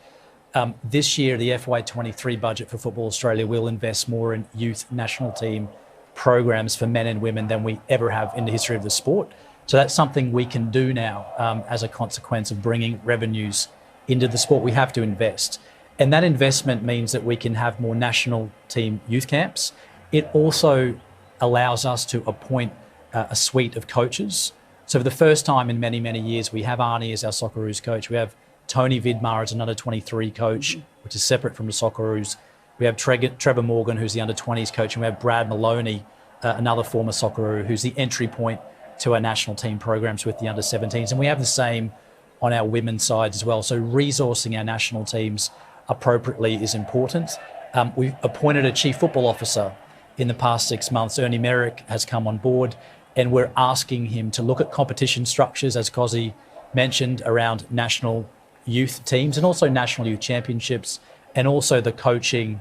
This year, the FY23 budget for Football Australia will invest more in youth national team programs for men and women than we ever have in the history of the sport. So that's something we can do now as a consequence of bringing revenues into the sport. We have to invest. And that investment means that we can have more national team youth camps. It also allows us to appoint a suite of coaches. So for the first time in many, many years, we have Arnie as our Socceroos coach. We have Tony Vidmar as an under-23 coach, which is separate from the Socceroos. We have Trevor Morgan, who's the under-20s coach, and we have Brad Maloney, another former Socceroo, who's the entry point to our national team programs with the under-17s. And we have the same on our women's sides as well. So resourcing our national teams appropriately is important. We've appointed a chief football officer in the past 6 months. Ernie Merrick has come on board, and we're asking him to look at competition structures, as Cozzy mentioned, around national youth teams and also national youth championships, and also the coaching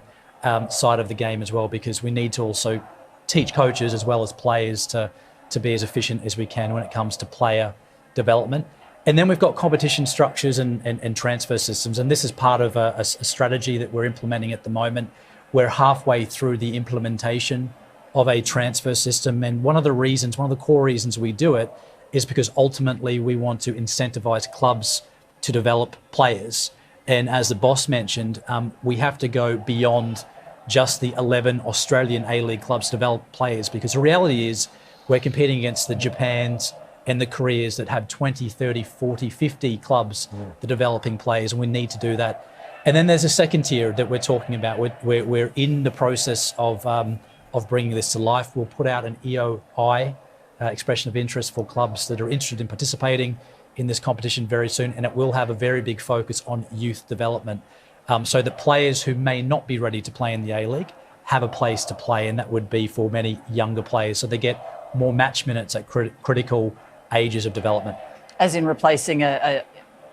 side of the game as well, because we need to also teach coaches as well as players to be as efficient as we can when it comes to player development. And then we've got competition structures and transfer systems. And this is part of a strategy that we're implementing at the moment. We're halfway through the implementation of a transfer system. And one of the core reasons we do it is because ultimately we want to incentivize clubs to develop players. And as the boss mentioned, we have to go beyond just the 11 Australian A-League clubs to develop players, because the reality is we're competing against the Japans and the Koreas that have 20, 30, 40, 50 clubs that are developing players, and we need to do that. And then there's a second tier that we're talking about. We're in the process of bringing this to life. We'll put out an EOI, expression of interest, for clubs that are interested in participating in this competition very soon, and it will have a very big focus on youth development, so that players who may not be ready to play in the A-League have a place to play, and that would be for many younger players, so they get more match minutes at critical ages of development. As in replacing an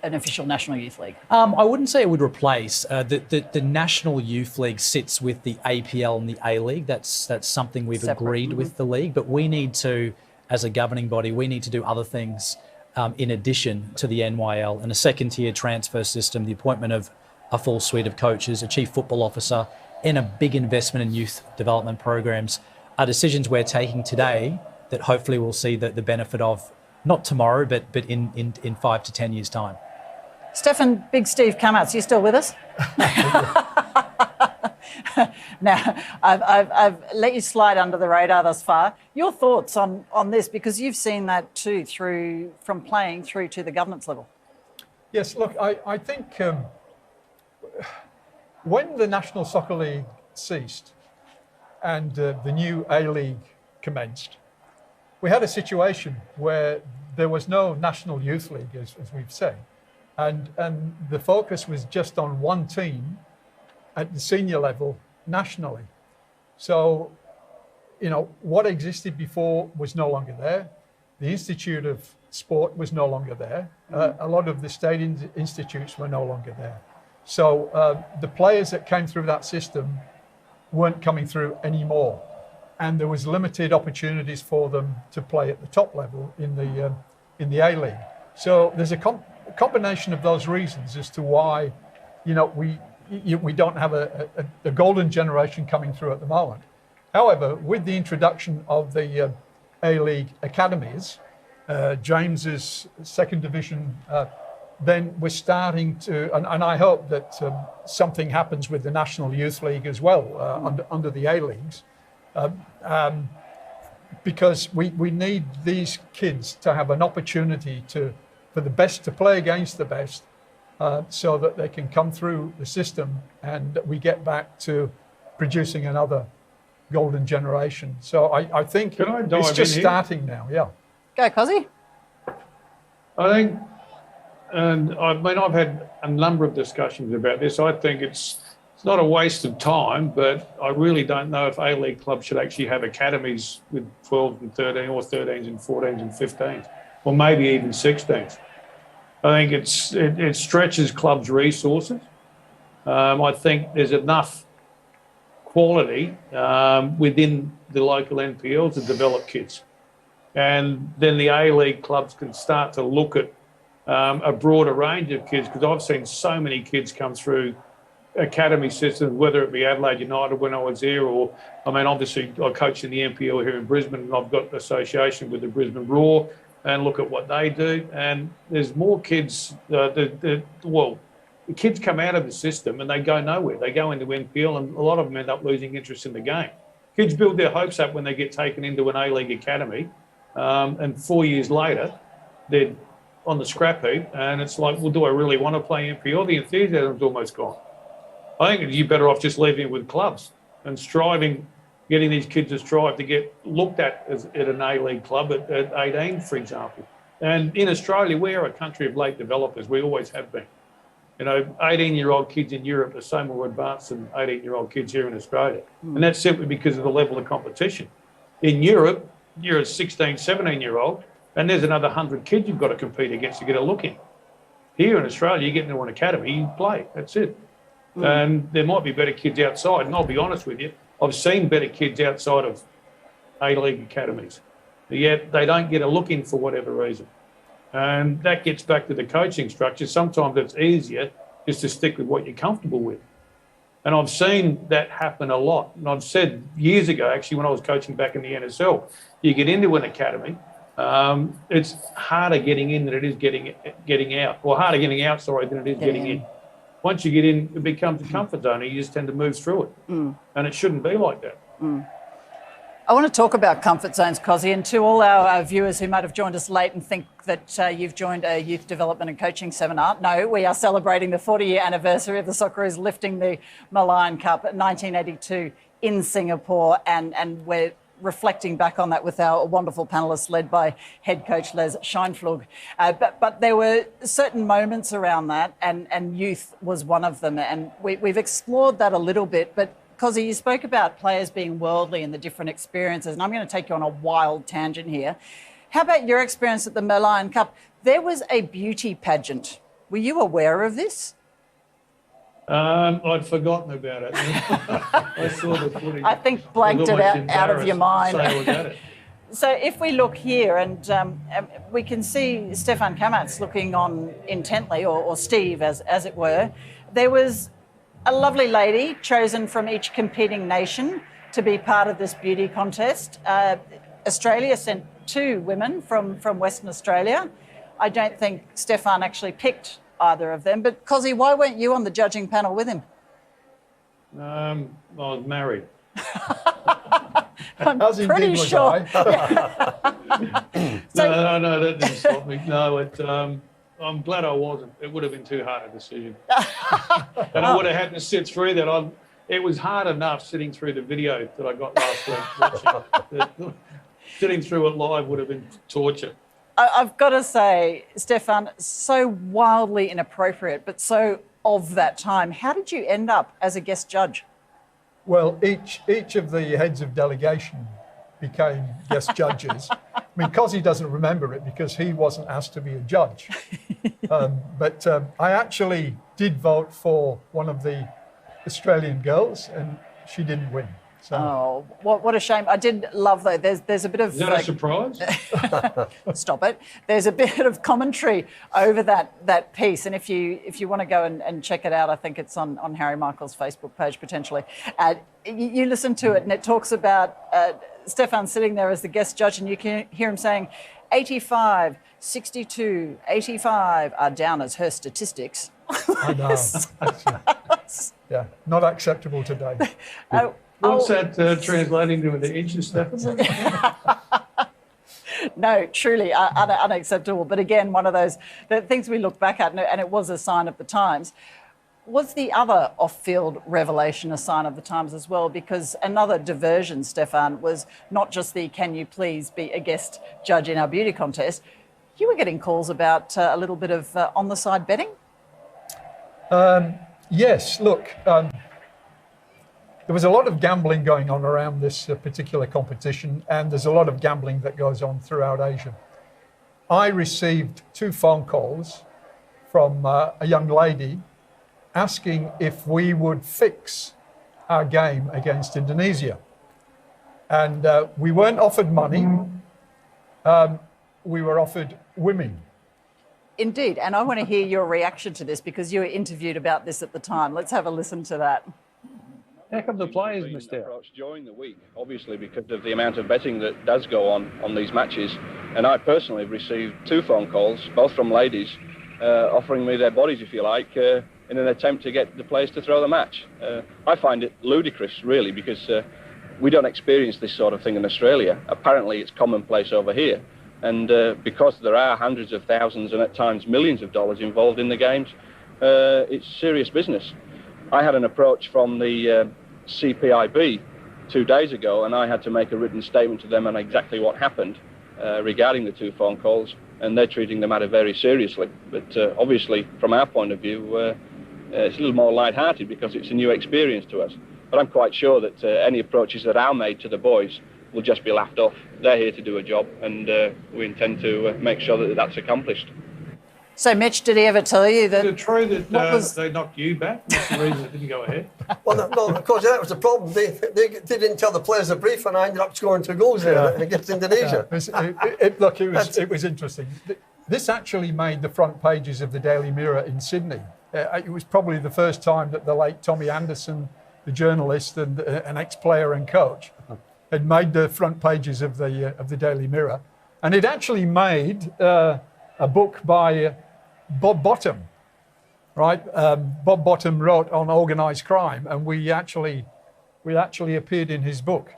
official National Youth League? I wouldn't say it would replace. The National Youth League sits with the APL and the A-League. That's something we've agreed with the league, but we need to, as a governing body, we need to do other things in addition to the NYL, and a second-tier transfer system, the appointment of a full suite of coaches, a chief football officer, and a big investment in youth development programs are decisions we're taking today that hopefully we'll see the benefit of, not tomorrow, but in 5 to 10 years' time. Stefan, Big Steve Kammertz, you still with us? Now, I've let you slide under the radar thus far. Your thoughts on this, because you've seen that too, from playing through to the governance level. Yes, look, I think when the National Soccer League ceased and the new A-League commenced, we had a situation where there was no National Youth League, as we've said, and the focus was just on one team at the senior level nationally. So, what existed before was no longer there. The Institute of Sport was no longer there. A lot of the state institutes were no longer there. So the players that came through that system weren't coming through anymore. And there was limited opportunities for them to play at the top level in the A-League. So there's a combination of those reasons as to why, we don't have a golden generation coming through at the moment. However, with the introduction of the A-League academies, James's second division, then we're starting to, and I hope that something happens with the National Youth League as well, under the A-Leagues, because we need these kids to have an opportunity for the best to play against the best, so that they can come through the system and we get back to producing another golden generation. So I think it's just starting now, yeah. Go, Cozzy. I think, and I've had a number of discussions about this. I think it's not a waste of time, but I really don't know if A-League clubs should actually have academies with 12 and 13 or 13s and 14s and 15s, or maybe even 16s. I think it stretches clubs' resources. I think there's enough quality within the local NPL to develop kids. And then the A-League clubs can start to look at a broader range of kids, because I've seen so many kids come through academy systems, whether it be Adelaide United when I was there, or, obviously I coach in the NPL here in Brisbane, and I've got an association with the Brisbane Roar, and look at what they do. And there's more kids, the kids come out of the system and they go nowhere. They go into NPL and a lot of them end up losing interest in the game. Kids build their hopes up when they get taken into an A-League academy, and 4 years later, they're on the scrap heap, and it's like, well, do I really want to play NPL? The enthusiasm's almost gone. I think you're better off just leaving it with clubs and getting these kids to strive to get looked at at an A-League club at 18, for example. And in Australia, we are a country of late developers. We always have been. 18-year-old kids in Europe are so more advanced than 18-year-old kids here in Australia. And that's simply because of the level of competition. In Europe, you're a 16, 17-year-old, and there's another 100 kids you've got to compete against to get a look in. Here in Australia, you get into an academy, you play, that's it. And there might be better kids outside, and I'll be honest with you, I've seen better kids outside of A-League academies, yet they don't get a look in for whatever reason. And that gets back to the coaching structure. Sometimes it's easier just to stick with what you're comfortable with. And I've seen that happen a lot. And I've said years ago, actually, when I was coaching back in the NSL, you get into an academy, it's harder getting in than it is getting out. Or harder getting out, than it is getting in. Once you get in, it becomes a comfort zone and you just tend to move through it. And it shouldn't be like that. I want to talk about comfort zones, Cozzy, and to all our viewers who might have joined us late and think that you've joined a youth development and coaching seminar. No, we are celebrating the 40-year anniversary of the Socceroos lifting the Malayan Cup in 1982 in Singapore, and we're reflecting back on that with our wonderful panellists led by head coach Les Scheinflug. But there were certain moments around that, and youth was one of them, and we've explored that a little bit, but Cozzy, you spoke about players being worldly and the different experiences, and I'm going to take you on a wild tangent here. How about your experience at the Malayan Cup? There was a beauty pageant. Were you aware of this? I'd forgotten about it. I saw the footage. I think blanked it out of your mind. So if we look here, and we can see Stefan Kamatz looking on intently, or Steve, as it were, there was a lovely lady chosen from each competing nation to be part of this beauty contest. Australia sent 2 women from Western Australia. I don't think Stefan actually picked either of them. But Cozzy, why weren't you on the judging panel with him? I was married. I'm pretty sure. No, that didn't stop me. No, I'm glad I wasn't. It would have been too hard a decision. And I would have had to sit through that. It was hard enough sitting through the video that I got last week. Sitting through it live would have been torture. I've got to say, Stefan, so wildly inappropriate, but so of that time. How did you end up as a guest judge? Well, each of the heads of delegation became guest judges. I mean, Cozzy doesn't remember it because he wasn't asked to be a judge. But I actually did vote for one of the Australian girls, and she didn't win. So. Oh, what a shame. I did love, though, there's a bit of... Is that a surprise? Stop it. There's a bit of commentary over that piece, and if you want to go and check it out, I think it's on Harry Michael's Facebook page, potentially. You listen to it, and it talks about Stefan sitting there as the guest judge, and you can hear him saying, 85, 62, 85 are down as her statistics. I know. Yeah, not acceptable today. What's that translating to in the inches, Stefan? No, truly unacceptable. But again, one of those the things we look back at, and it was a sign of the times. Was the other off-field revelation a sign of the times as well? Because another diversion, Stefan, was not just the can you please be a guest judge in our beauty contest. You were getting calls about a little bit of on-the-side betting? Yes, look, there was a lot of gambling going on around this particular competition, and there's a lot of gambling that goes on throughout Asia. I received 2 phone calls from a young lady asking if we would fix our game against Indonesia. And we weren't offered money, we were offered women. Indeed, and I want to hear your reaction to this because you were interviewed about this at the time. Let's have a listen to that. How come the players missed out? During the week, obviously because of the amount of betting that does go on these matches. And I personally have received 2 phone calls, both from ladies, offering me their bodies, if you like, in an attempt to get the players to throw the match. I find it ludicrous, really, because we don't experience this sort of thing in Australia. Apparently it's commonplace over here. And because there are hundreds of thousands and at times millions of dollars involved in the games, it's serious business. I had an approach from the CPIB 2 days ago, and I had to make a written statement to them on exactly what happened regarding the 2 phone calls, and they're treating the matter very seriously. But obviously, from our point of view, it's a little more lighthearted because it's a new experience to us. But I'm quite sure that any approaches that are made to the boys will just be laughed off. They're here to do a job, and we intend to make sure that that's accomplished. So, Mitch, did he ever tell you that... Is it true that they knocked you back? That's the reason it didn't go ahead? Well, no, of course, that was the problem. They didn't tell the players the brief, and I ended up scoring 2 goals there against Indonesia. Look, it was interesting. this actually made the front pages of the Daily Mirror in Sydney. It was probably the first time that the late Tommy Anderson, the journalist and an ex-player and coach, had made the front pages of the Daily Mirror. And it actually made a book by Bob Bottom, right? Bob Bottom wrote on organised crime, and we actually appeared in his book.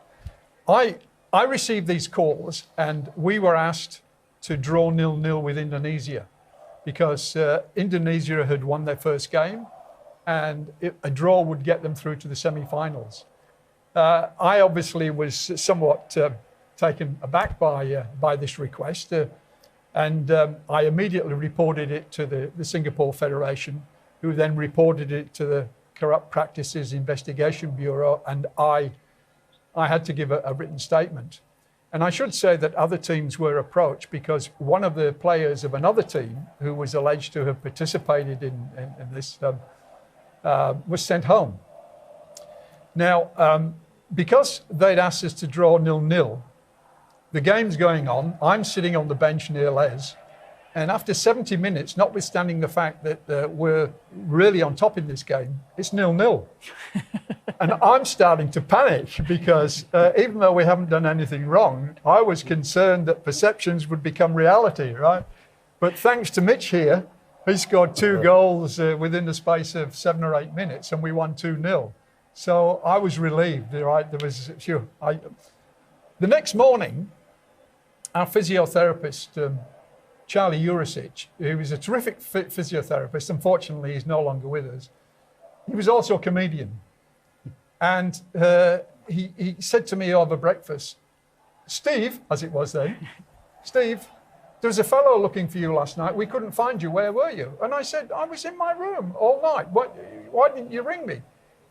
I received these calls, and we were asked to draw 0-0 with Indonesia because Indonesia had won their first game, and a draw would get them through to the semi-finals. I obviously was somewhat taken aback by this request, and I immediately reported it to the Singapore Federation, who then reported it to the Corrupt Practices Investigation Bureau, and I had to give a written statement. And I should say that other teams were approached because one of the players of another team who was alleged to have participated in this was sent home. Now, because they'd asked us to draw 0-0, the game's going on. I'm sitting on the bench near Les. And after 70 minutes, notwithstanding the fact that we're really on top in this game, it's 0-0. And I'm starting to panic because even though we haven't done anything wrong, I was concerned that perceptions would become reality, right? But thanks to Mitch here, he scored 2 goals within the space of 7 or 8 minutes, and we won 2-0. So I was relieved, right? The next morning, our physiotherapist, Charlie Jurisic, who was a terrific physiotherapist, unfortunately he's no longer with us, he was also a comedian. And he said to me over breakfast, Steve, as it was then, Steve, there was a fellow looking for you last night. We couldn't find you. Where were you? And I said, I was in my room all night. Why didn't you ring me?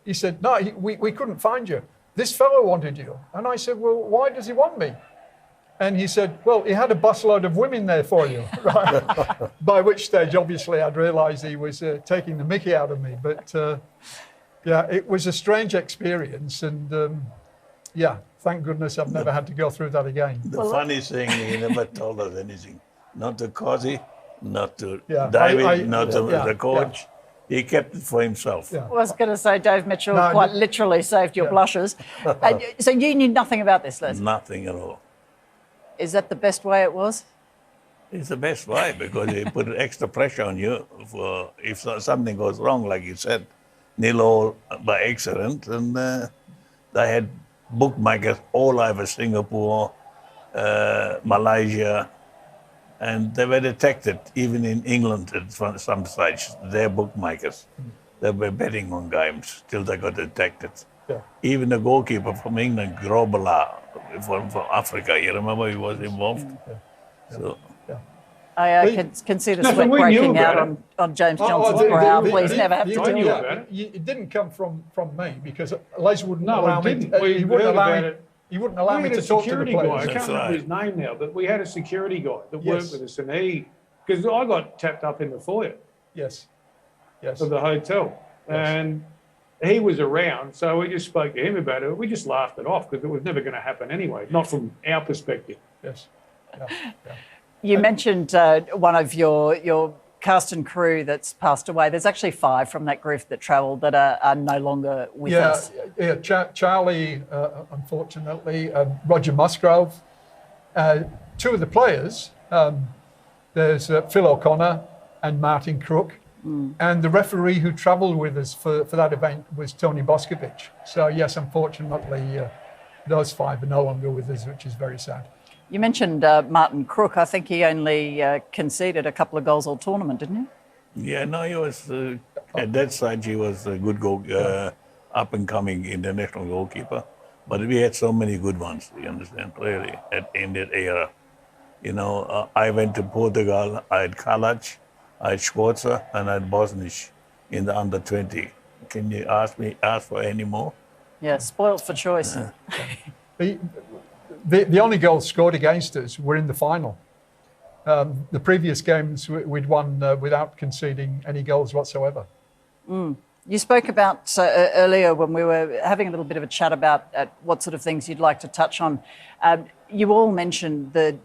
He said, no, we couldn't find you. This fellow wanted you. And I said, well, why does he want me? And he said, well, he had a busload of women there for you. Right? By which stage, obviously, I'd realised he was taking the mickey out of me. But yeah, it was a strange experience. And yeah, thank goodness I've never had to go through that again. The funny thing, he never told us anything. Not to Cozy, not to Yeah, David, not to yeah, the coach. He kept it for himself. Yeah. I was going to say, Dave Mitchell No, quite literally saved your yeah. blushes. So you knew nothing about this, Les? Nothing at all. Is that the best way it was? It's the best way because they put extra pressure on you for if something goes wrong, like you said, 0-0 by accident. And they had bookmakers all over Singapore, Malaysia, and they were detected even in England at some stage. They're bookmakers. They were betting on games till they got detected. Yeah. Even the goalkeeper from England, Grobela, from Africa, you remember he was involved? So, I can see the No, sweat we knew breaking about out it. on James Johnson's brow. Please never have to I do knew that. about it. It didn't come from me because Les wouldn't No, allow it me. didn't. We He wouldn't heard allow about me. it. He wouldn't allow We me had to a talk to the security guy. I players. can't That's remember right. his name now, but we had a security guy that Yes. worked with us, and because I got tapped up in the foyer Yes, yes. of the hotel, and he was around, so we just spoke to him about it. We just laughed it off because it was never going to happen anyway, not from our perspective. Yes. Yeah. Yeah. You mentioned one of your cast and crew that's passed away. There's actually 5 from that group that travelled that are no longer with us. Charlie, unfortunately, Roger Musgrove. 2 of the players, there's Phil O'Connor and Martin Crook. And the referee who travelled with us for that event was Tony Boskovic. So yes, unfortunately, those 5 are no longer with us, which is very sad. You mentioned Martin Crook. I think he only conceded a couple of goals all tournament, didn't he? yeah, no, he was, at that stage, he was a good up and coming international goalkeeper. But we had so many good ones, you understand, really, in that era. You know, I went to Portugal, I had Kalac, I had Schwarzer, and I had Bosnich in the under 20. Can you ask for any more? Yeah, spoilt for choice. The only goals scored against us were in the final. The previous games we'd won without conceding any goals whatsoever. You spoke about earlier when we were having a little bit of a chat about what sort of things you'd like to touch on. You all mentioned the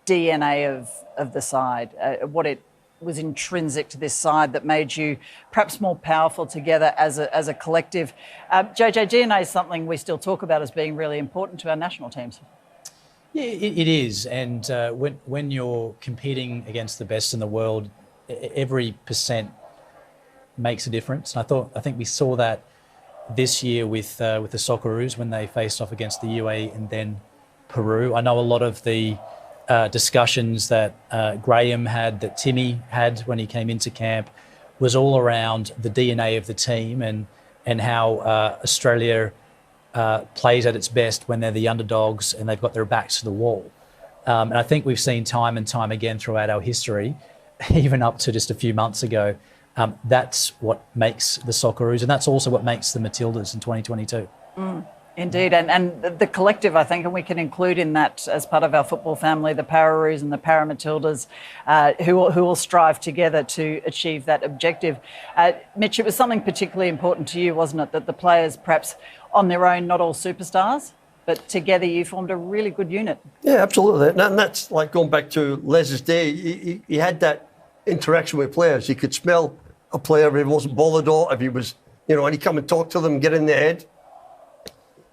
DNA of the side, what it was intrinsic to this side that made you perhaps more powerful together as a collective. JJ, DNA is something we still talk about as being really important to our national teams. Yeah, it is. And when you're competing against the best in the world, every percent makes a difference. And I think we saw that this year with the Socceroos when they faced off against the UAE and then Peru. I know a lot of the discussions that Graham had, that Timmy had when he came into camp, was all around the DNA of the team and how Australia plays at its best when they're the underdogs and they've got their backs to the wall. And I think we've seen time and time again throughout our history, even up to just a few months ago, that's what makes the Socceroos, and that's also what makes the Matildas in 2022. Indeed, and the collective, I think, and we can include in that as part of our football family, the Pararoos and the Paramatildas, who will strive together to achieve that objective. Mitch, it was something particularly important to you, wasn't it, that the players, perhaps on their own, not all superstars, but together you formed a really good unit. Yeah, absolutely. And that's like going back to Les's day. He had that interaction with players. He could smell a player if he wasn't bothered or if he was, and he'd come and talk to them and get in their head.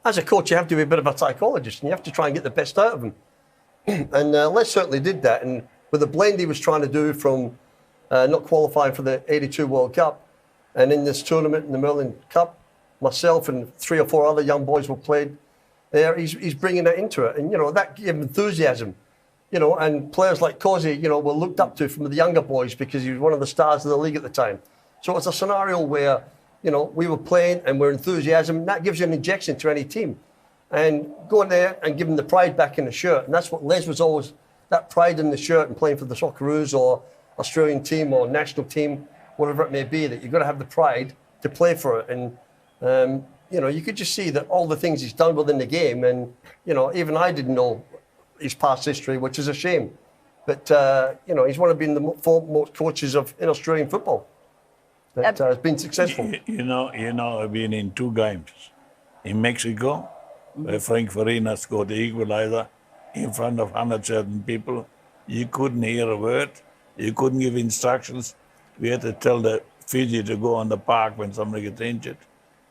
As a coach, you have to be a bit of a psychologist and you have to try and get the best out of them. And Les certainly did that. And with the blend he was trying to do from not qualifying for the 82 World Cup and in this tournament in the Merlin Cup, myself and 3 or 4 other young boys were played there. He's bringing that into it. And, that gave enthusiasm. And players like Cozzy, were looked up to from the younger boys because he was one of the stars of the league at the time. So it's a scenario where, we were playing and we're enthusiasm. And that gives you an injection to any team. And going there and giving the pride back in the shirt. And that's what Les was always, that pride in the shirt and playing for the Socceroos or Australian team or national team, whatever it may be, that you've got to have the pride to play for it. And, you could just see that all the things he's done within the game. And, even I didn't know his past history, which is a shame. But, he's one of the foremost coaches in Australian football that has been successful. I've been in 2 games. In Mexico, where Frank Farina scored the equalizer in front of 100,000 people. You couldn't hear a word. You couldn't give instructions. We had to tell the physio to go on the park when somebody gets injured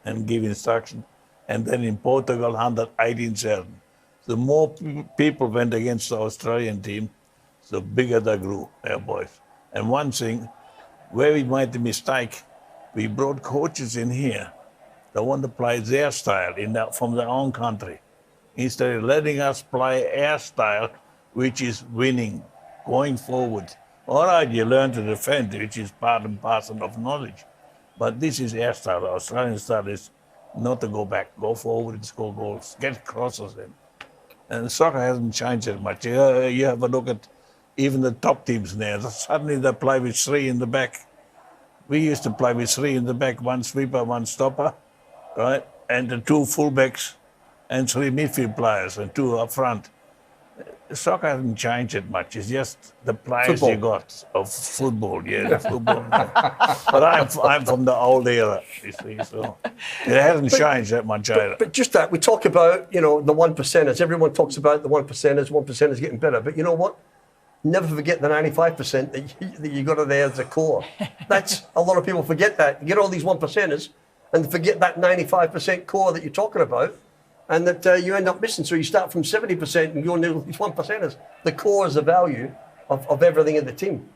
and give instructions. And then in Portugal, 118,000. The more people went against the Australian team, the bigger they grew, our boys. And one thing, where we made the mistake, we brought coaches in here that want to play their style from their own country, instead of letting us play our style, which is winning, going forward. All right, you learn to defend, which is part and parcel of knowledge. But this is our style. The Australian style is not to go back, go forward and score goals, get crosses in. And soccer hasn't changed that much. You have a look at even the top teams now. Suddenly they play with 3 in the back. We used to play with 3 in the back, 1 sweeper, 1 stopper, right? And the 2 fullbacks and 3 midfield players and 2 up front. Soccer hasn't changed that much. It's just the players you got of football, football. But I'm from the old era, you see, so it hasn't changed that much either. But just that, we talk about, the 1%ers. Everyone talks about the 1%ers getting better. But you know what? Never forget the 95% that you got there as a core. That's, a lot of people forget that. You get all these 1%ers and forget that 95% core that you're talking about. And that you end up missing. So you start from 70% and go into these 1%ers. The core is the value of everything in the team.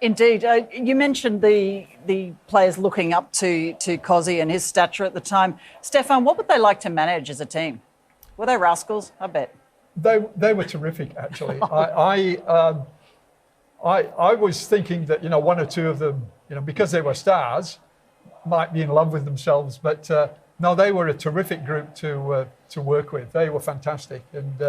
Indeed. You mentioned the players looking up to Cozzy and his stature at the time. Stefan, what would they like to manage as a team? Were they rascals? I bet. They were terrific, actually. I was thinking that, 1 or 2 of them, because they were stars, might be in love with themselves, but no, they were a terrific group to work with. They were fantastic. And,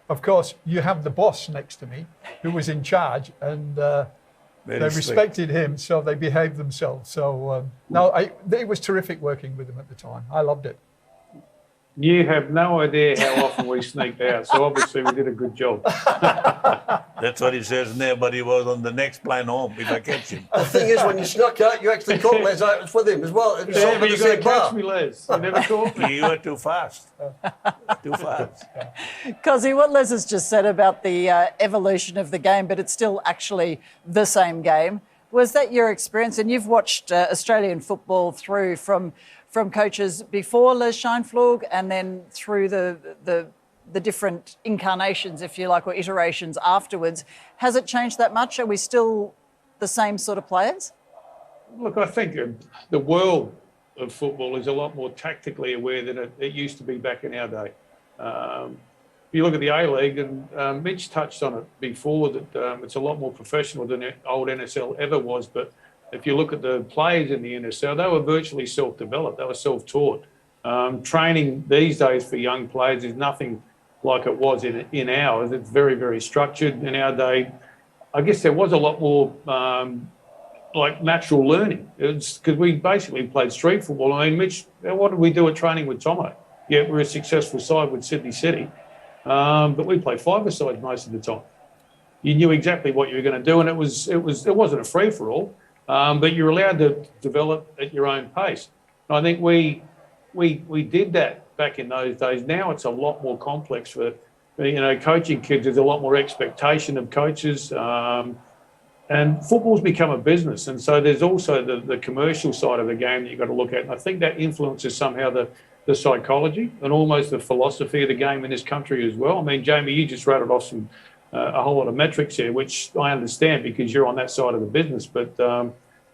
of course, you have the boss next to me who was in charge, and they respected him, so they behaved themselves. So, it was terrific working with them at the time. I loved it. You have no idea how often we sneaked out, so obviously we did a good job. That's what he says there, but he was on the next plane home if I catch him. The thing is, when you snuck out, you actually caught Les out with him as well. It was Yeah, sort of but in you the got to same catch bar. me, Les. You never caught me. You were too fast. Too fast. Cosy, what Les has just said about the evolution of the game, but it's still actually the same game. Was that your experience? And you've watched Australian football through from coaches before Les Scheinflug and then through the different incarnations, if you like, or iterations afterwards. Has it changed that much? Are we still the same sort of players? Look, I think the world of football is a lot more tactically aware than it used to be back in our day. If you look at the A-League, and Mitch touched on it before, that it's a lot more professional than old NSL ever was. But if you look at the players in the NSL, they were virtually self-developed. They were self-taught. Training these days for young players is nothing like it was in ours. It's very, very structured. In our day, I guess there was a lot more like natural learning. It's because we basically played street football. I mean, Mitch, what did we do at training with Tomo? Yeah, we're a successful side with Sydney City, but we played five-a-side most of the time. You knew exactly what you were going to do, and it wasn't a free for all, but you're allowed to develop at your own pace. And I think we did that back in those days. Now it's a lot more complex for coaching kids. There's a lot more expectation of coaches. And football's become a business. And so there's also the commercial side of the game that you've got to look at. And I think that influences somehow the psychology and almost the philosophy of the game in this country as well. I mean, Jamie, you just rattled off a whole lot of metrics here, which I understand because you're on that side of the business. But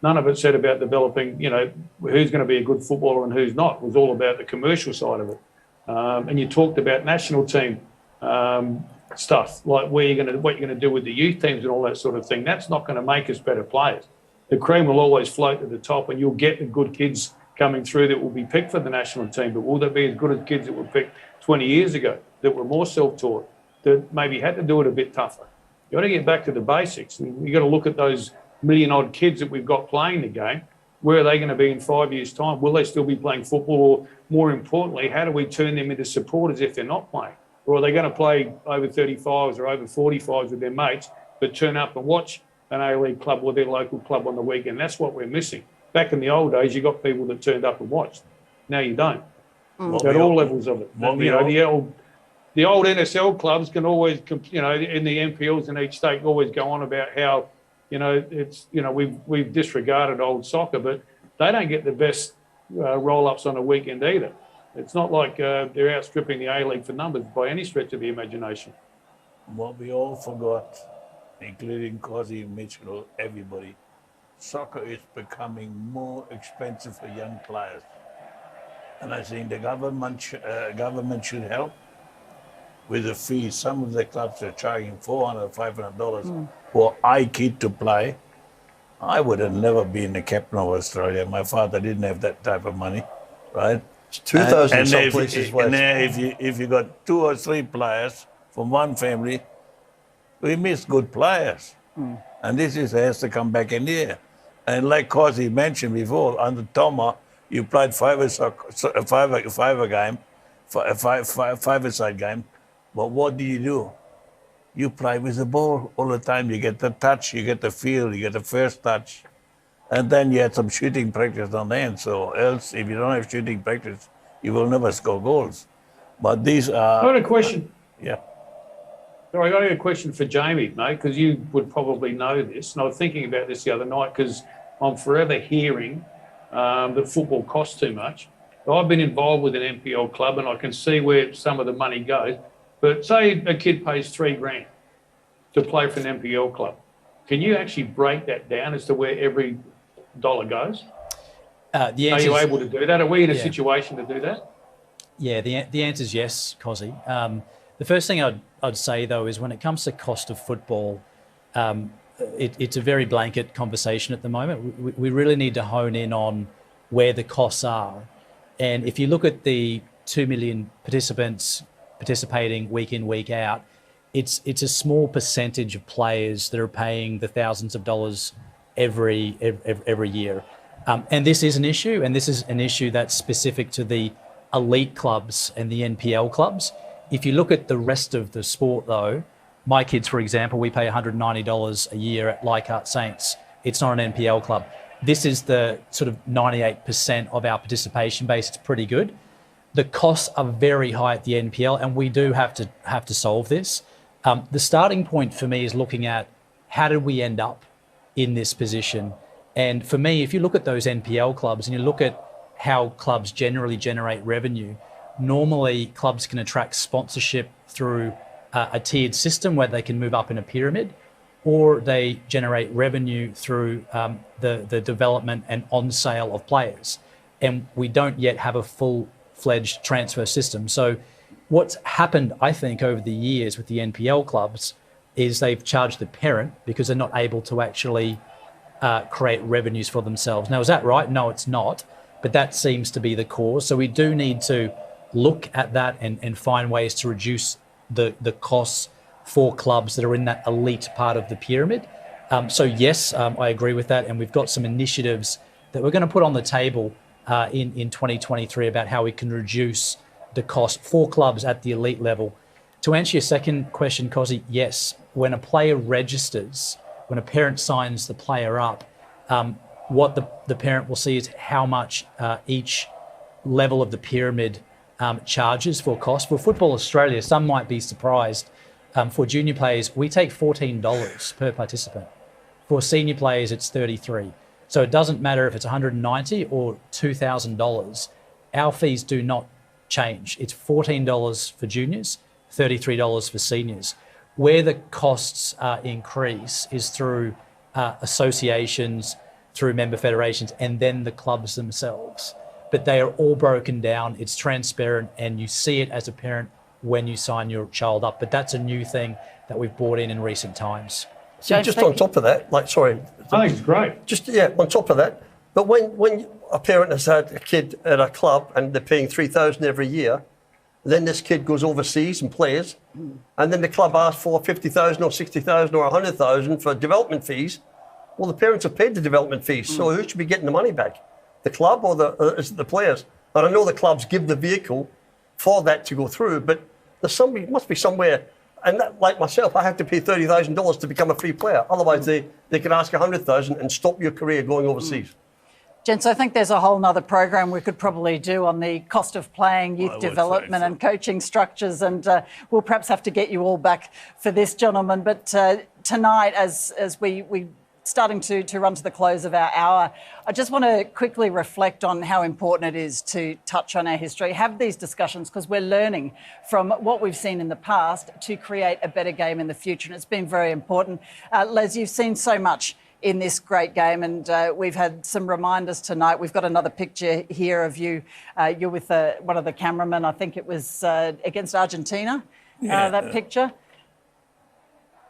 none of it said about developing, who's going to be a good footballer and who's not. It was all about the commercial side of it. And you talked about national team stuff, like what you're going to do with the youth teams and all that sort of thing. That's not going to make us better players. The cream will always float to the top, and you'll get the good kids coming through that will be picked for the national team. But will they be as good as kids that were picked 20 years ago, that were more self-taught, that maybe had to do it a bit tougher? You've got to get back to the basics. And you've got to look at those million-odd kids that we've got playing the game. Where are they going to be in 5 years' time? Will they still be playing football? Or more importantly, how do we turn them into supporters if they're not playing? Or are they going to play over 35s or over 45s with their mates, but turn up and watch an A-League club or their local club on the weekend? That's what we're missing. Back in the old days, you got people that turned up and watched. Now you don't. At all levels of it. And, the old NSL clubs can always, in the NPLs in each state, always go on about how, we've disregarded old soccer, but they don't get the best roll-ups on a weekend either. It's not like they're outstripping the A-League for numbers by any stretch of the imagination. What we all forgot, including Cosy, Mitchell, everybody, soccer is becoming more expensive for young players. And I think the government should help with the fees. Some of the clubs are charging $400, $500 for a kid to play. I would have never been the captain of Australia. My father didn't have that type of money, right? 2,000 in some places. And if you got 2 or 3 players from one family, we miss good players. And this has to come back in here. And like Cosy mentioned before, under Toma, you played five-a-side game. But what do? You play with the ball all the time. You get the touch, you get the feel, you get the first touch. And then you had some shooting practice on the end. So else, if you don't have shooting practice, you will never score goals. But these are... I got a question. Yeah. Sorry, I got a question for Jamie, mate, because you would probably know this. And I was thinking about this the other night because I'm forever hearing that football costs too much. I've been involved with an NPL club and I can see where some of the money goes. But say a kid pays $3,000 to play for an NPL club. Can you actually break that down as to where every dollar goes? Are you able to do that? Are we in a situation to do that? Yeah, the answer is yes, Cosy. The first thing I'd say, though, is when it comes to cost of football, it's a very blanket conversation at the moment. We really need to hone in on where the costs are. And if you look at the 2 million participants participating week in, week out, it's a small percentage of players that are paying the thousands of dollars every year. And this is an issue, and this is an issue that's specific to the elite clubs and the NPL clubs. If you look at the rest of the sport, though, my kids, for example, we pay $190 a year at Leichhardt Saints. It's not an NPL club. This is the sort of 98% of our participation base. It's pretty good. The costs are very high at the NPL, and we do have to solve this. The starting point for me is looking at how did we end up in this position. And for me, if you look at those NPL clubs and you look at how clubs generally generate revenue, normally clubs can attract sponsorship through a tiered system where they can move up in a pyramid, or they generate revenue through the development and on sale of players. And we don't yet have a full-fledged transfer system. So what's happened, I think, over the years with the NPL clubs is they've charged the parent because they're not able to actually create revenues for themselves. Now, is that right? No, it's not. But that seems to be the cause. So we do need to look at that and find ways to reduce the costs for clubs that are in that elite part of the pyramid. So yes, I agree with that. And we've got some initiatives that we're going to put on the table in 2023 about how we can reduce the cost for clubs at the elite level. To answer your second question, Cozzy, yes, when a player registers, when a parent signs the player up, what the parent will see is how much each level of the pyramid charges for cost. For Football Australia, some might be surprised. For junior players, we take $14 per participant. For senior players, it's $33. So it doesn't matter if it's $190 or $2,000. Our fees do not change. It's $14 for juniors, $33 for seniors. Where the costs increase is through associations, through member federations, and then the clubs themselves. But they are all broken down. It's transparent, and you see it as a parent when you sign your child up. But that's a new thing that we've brought in recent times. James, Just on top of that, I think it's great. Just, yeah, on top of that, but when a parent has had a kid at a club and they're paying $3,000 every year, then this kid goes overseas and plays, and then the club asks for $50,000 or $60,000 or $100,000 for development fees. Well, the parents have paid the development fees, so who should be getting the money back? The club or is it the players? And I know the clubs give the vehicle for that to go through, but there's must be somewhere. And that, like myself, I had to pay $30,000 to become a free player. Otherwise, they can ask $100,000 and stop your career going overseas. Gents, I think there's a whole nother program we could probably do on the cost of playing, youth development and coaching structures, and we'll perhaps have to get you all back for this, gentlemen. But tonight, as we starting to run to the close of our hour, I just want to quickly reflect on how important it is to touch on our history, have these discussions, because we're learning from what we've seen in the past to create a better game in the future, and it's been very important. Les, you've seen so much in this great game, and we've had some reminders tonight. We've got another picture here of you. You're with one of the cameramen. I think it was against Argentina, that picture.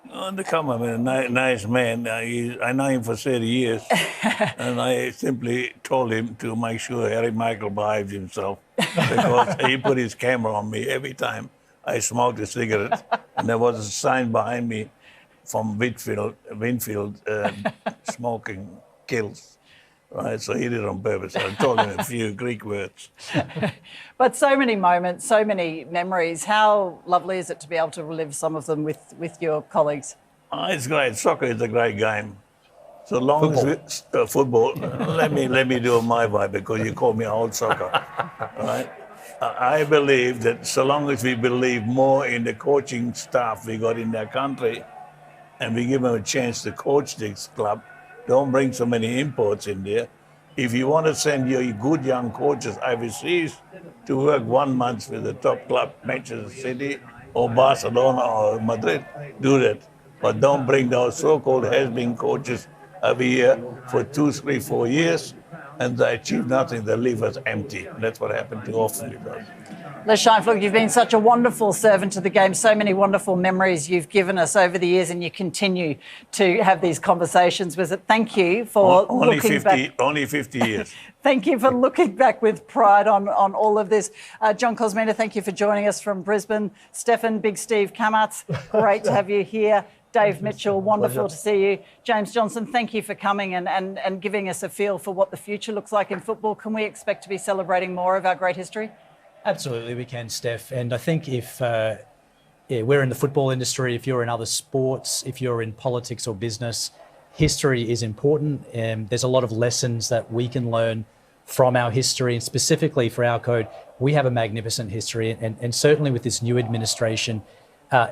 The cameraman, a nice man. I know him for 30 years, and I simply told him to make sure Harry Michael behaves himself, because he put his camera on me every time I smoked a cigarette, and there was a sign behind me from Winfield, smoking kills. Right, so he did it on purpose. I told him a few Greek words. But so many moments, so many memories. How lovely is it to be able to relive some of them with your colleagues? It's great. Soccer is a great game. So long as football. Let me do my way, because you call me old soccer. Right? I believe that so long as we believe more in the coaching staff we got in their country, and we give them a chance to coach this club, don't bring so many imports in there. If you want to send your good young coaches overseas to work 1 month with the top club, Manchester City or Barcelona or Madrid, do that. But don't bring those so-called has-been coaches over here for 2, 3, 4 years, and they achieve nothing. They leave us empty. And that's what happened too often with us. Les Scheinpflug, you've been such a wonderful servant to the game. So many wonderful memories you've given us over the years, and you continue to have these conversations with it. Thank you for looking back. Only 50 years. Thank you for looking back with pride on all of this. John Kosmina, thank you for joining us from Brisbane. Stefan, Big Steve Kamatz, great to have you here. Dave Mitchell, wonderful to see you. James Johnson, thank you for coming and giving us a feel for what the future looks like in football. Can we expect to be celebrating more of our great history? Absolutely, we can, Steph. And I think if we're in the football industry, if you're in other sports, if you're in politics or business, history is important. There's a lot of lessons that we can learn from our history, and specifically for our code, we have a magnificent history. And certainly with this new administration,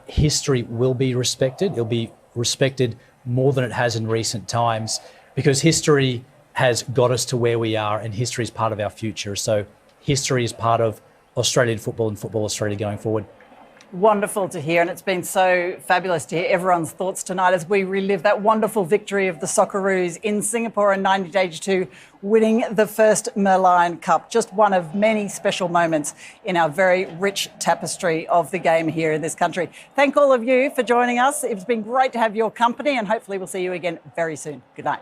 history will be respected. It'll be respected more than it has in recent times, because history has got us to where we are, and history is part of our future. So history is part of Australian football and Football Australia going forward. Wonderful to hear, and it's been so fabulous to hear everyone's thoughts tonight as we relive that wonderful victory of the Socceroos in Singapore in 1982, winning the first Merlion Cup. Just one of many special moments in our very rich tapestry of the game here in this country. Thank all of you for joining us. It's been great to have your company, and hopefully we'll see you again very soon. Good night.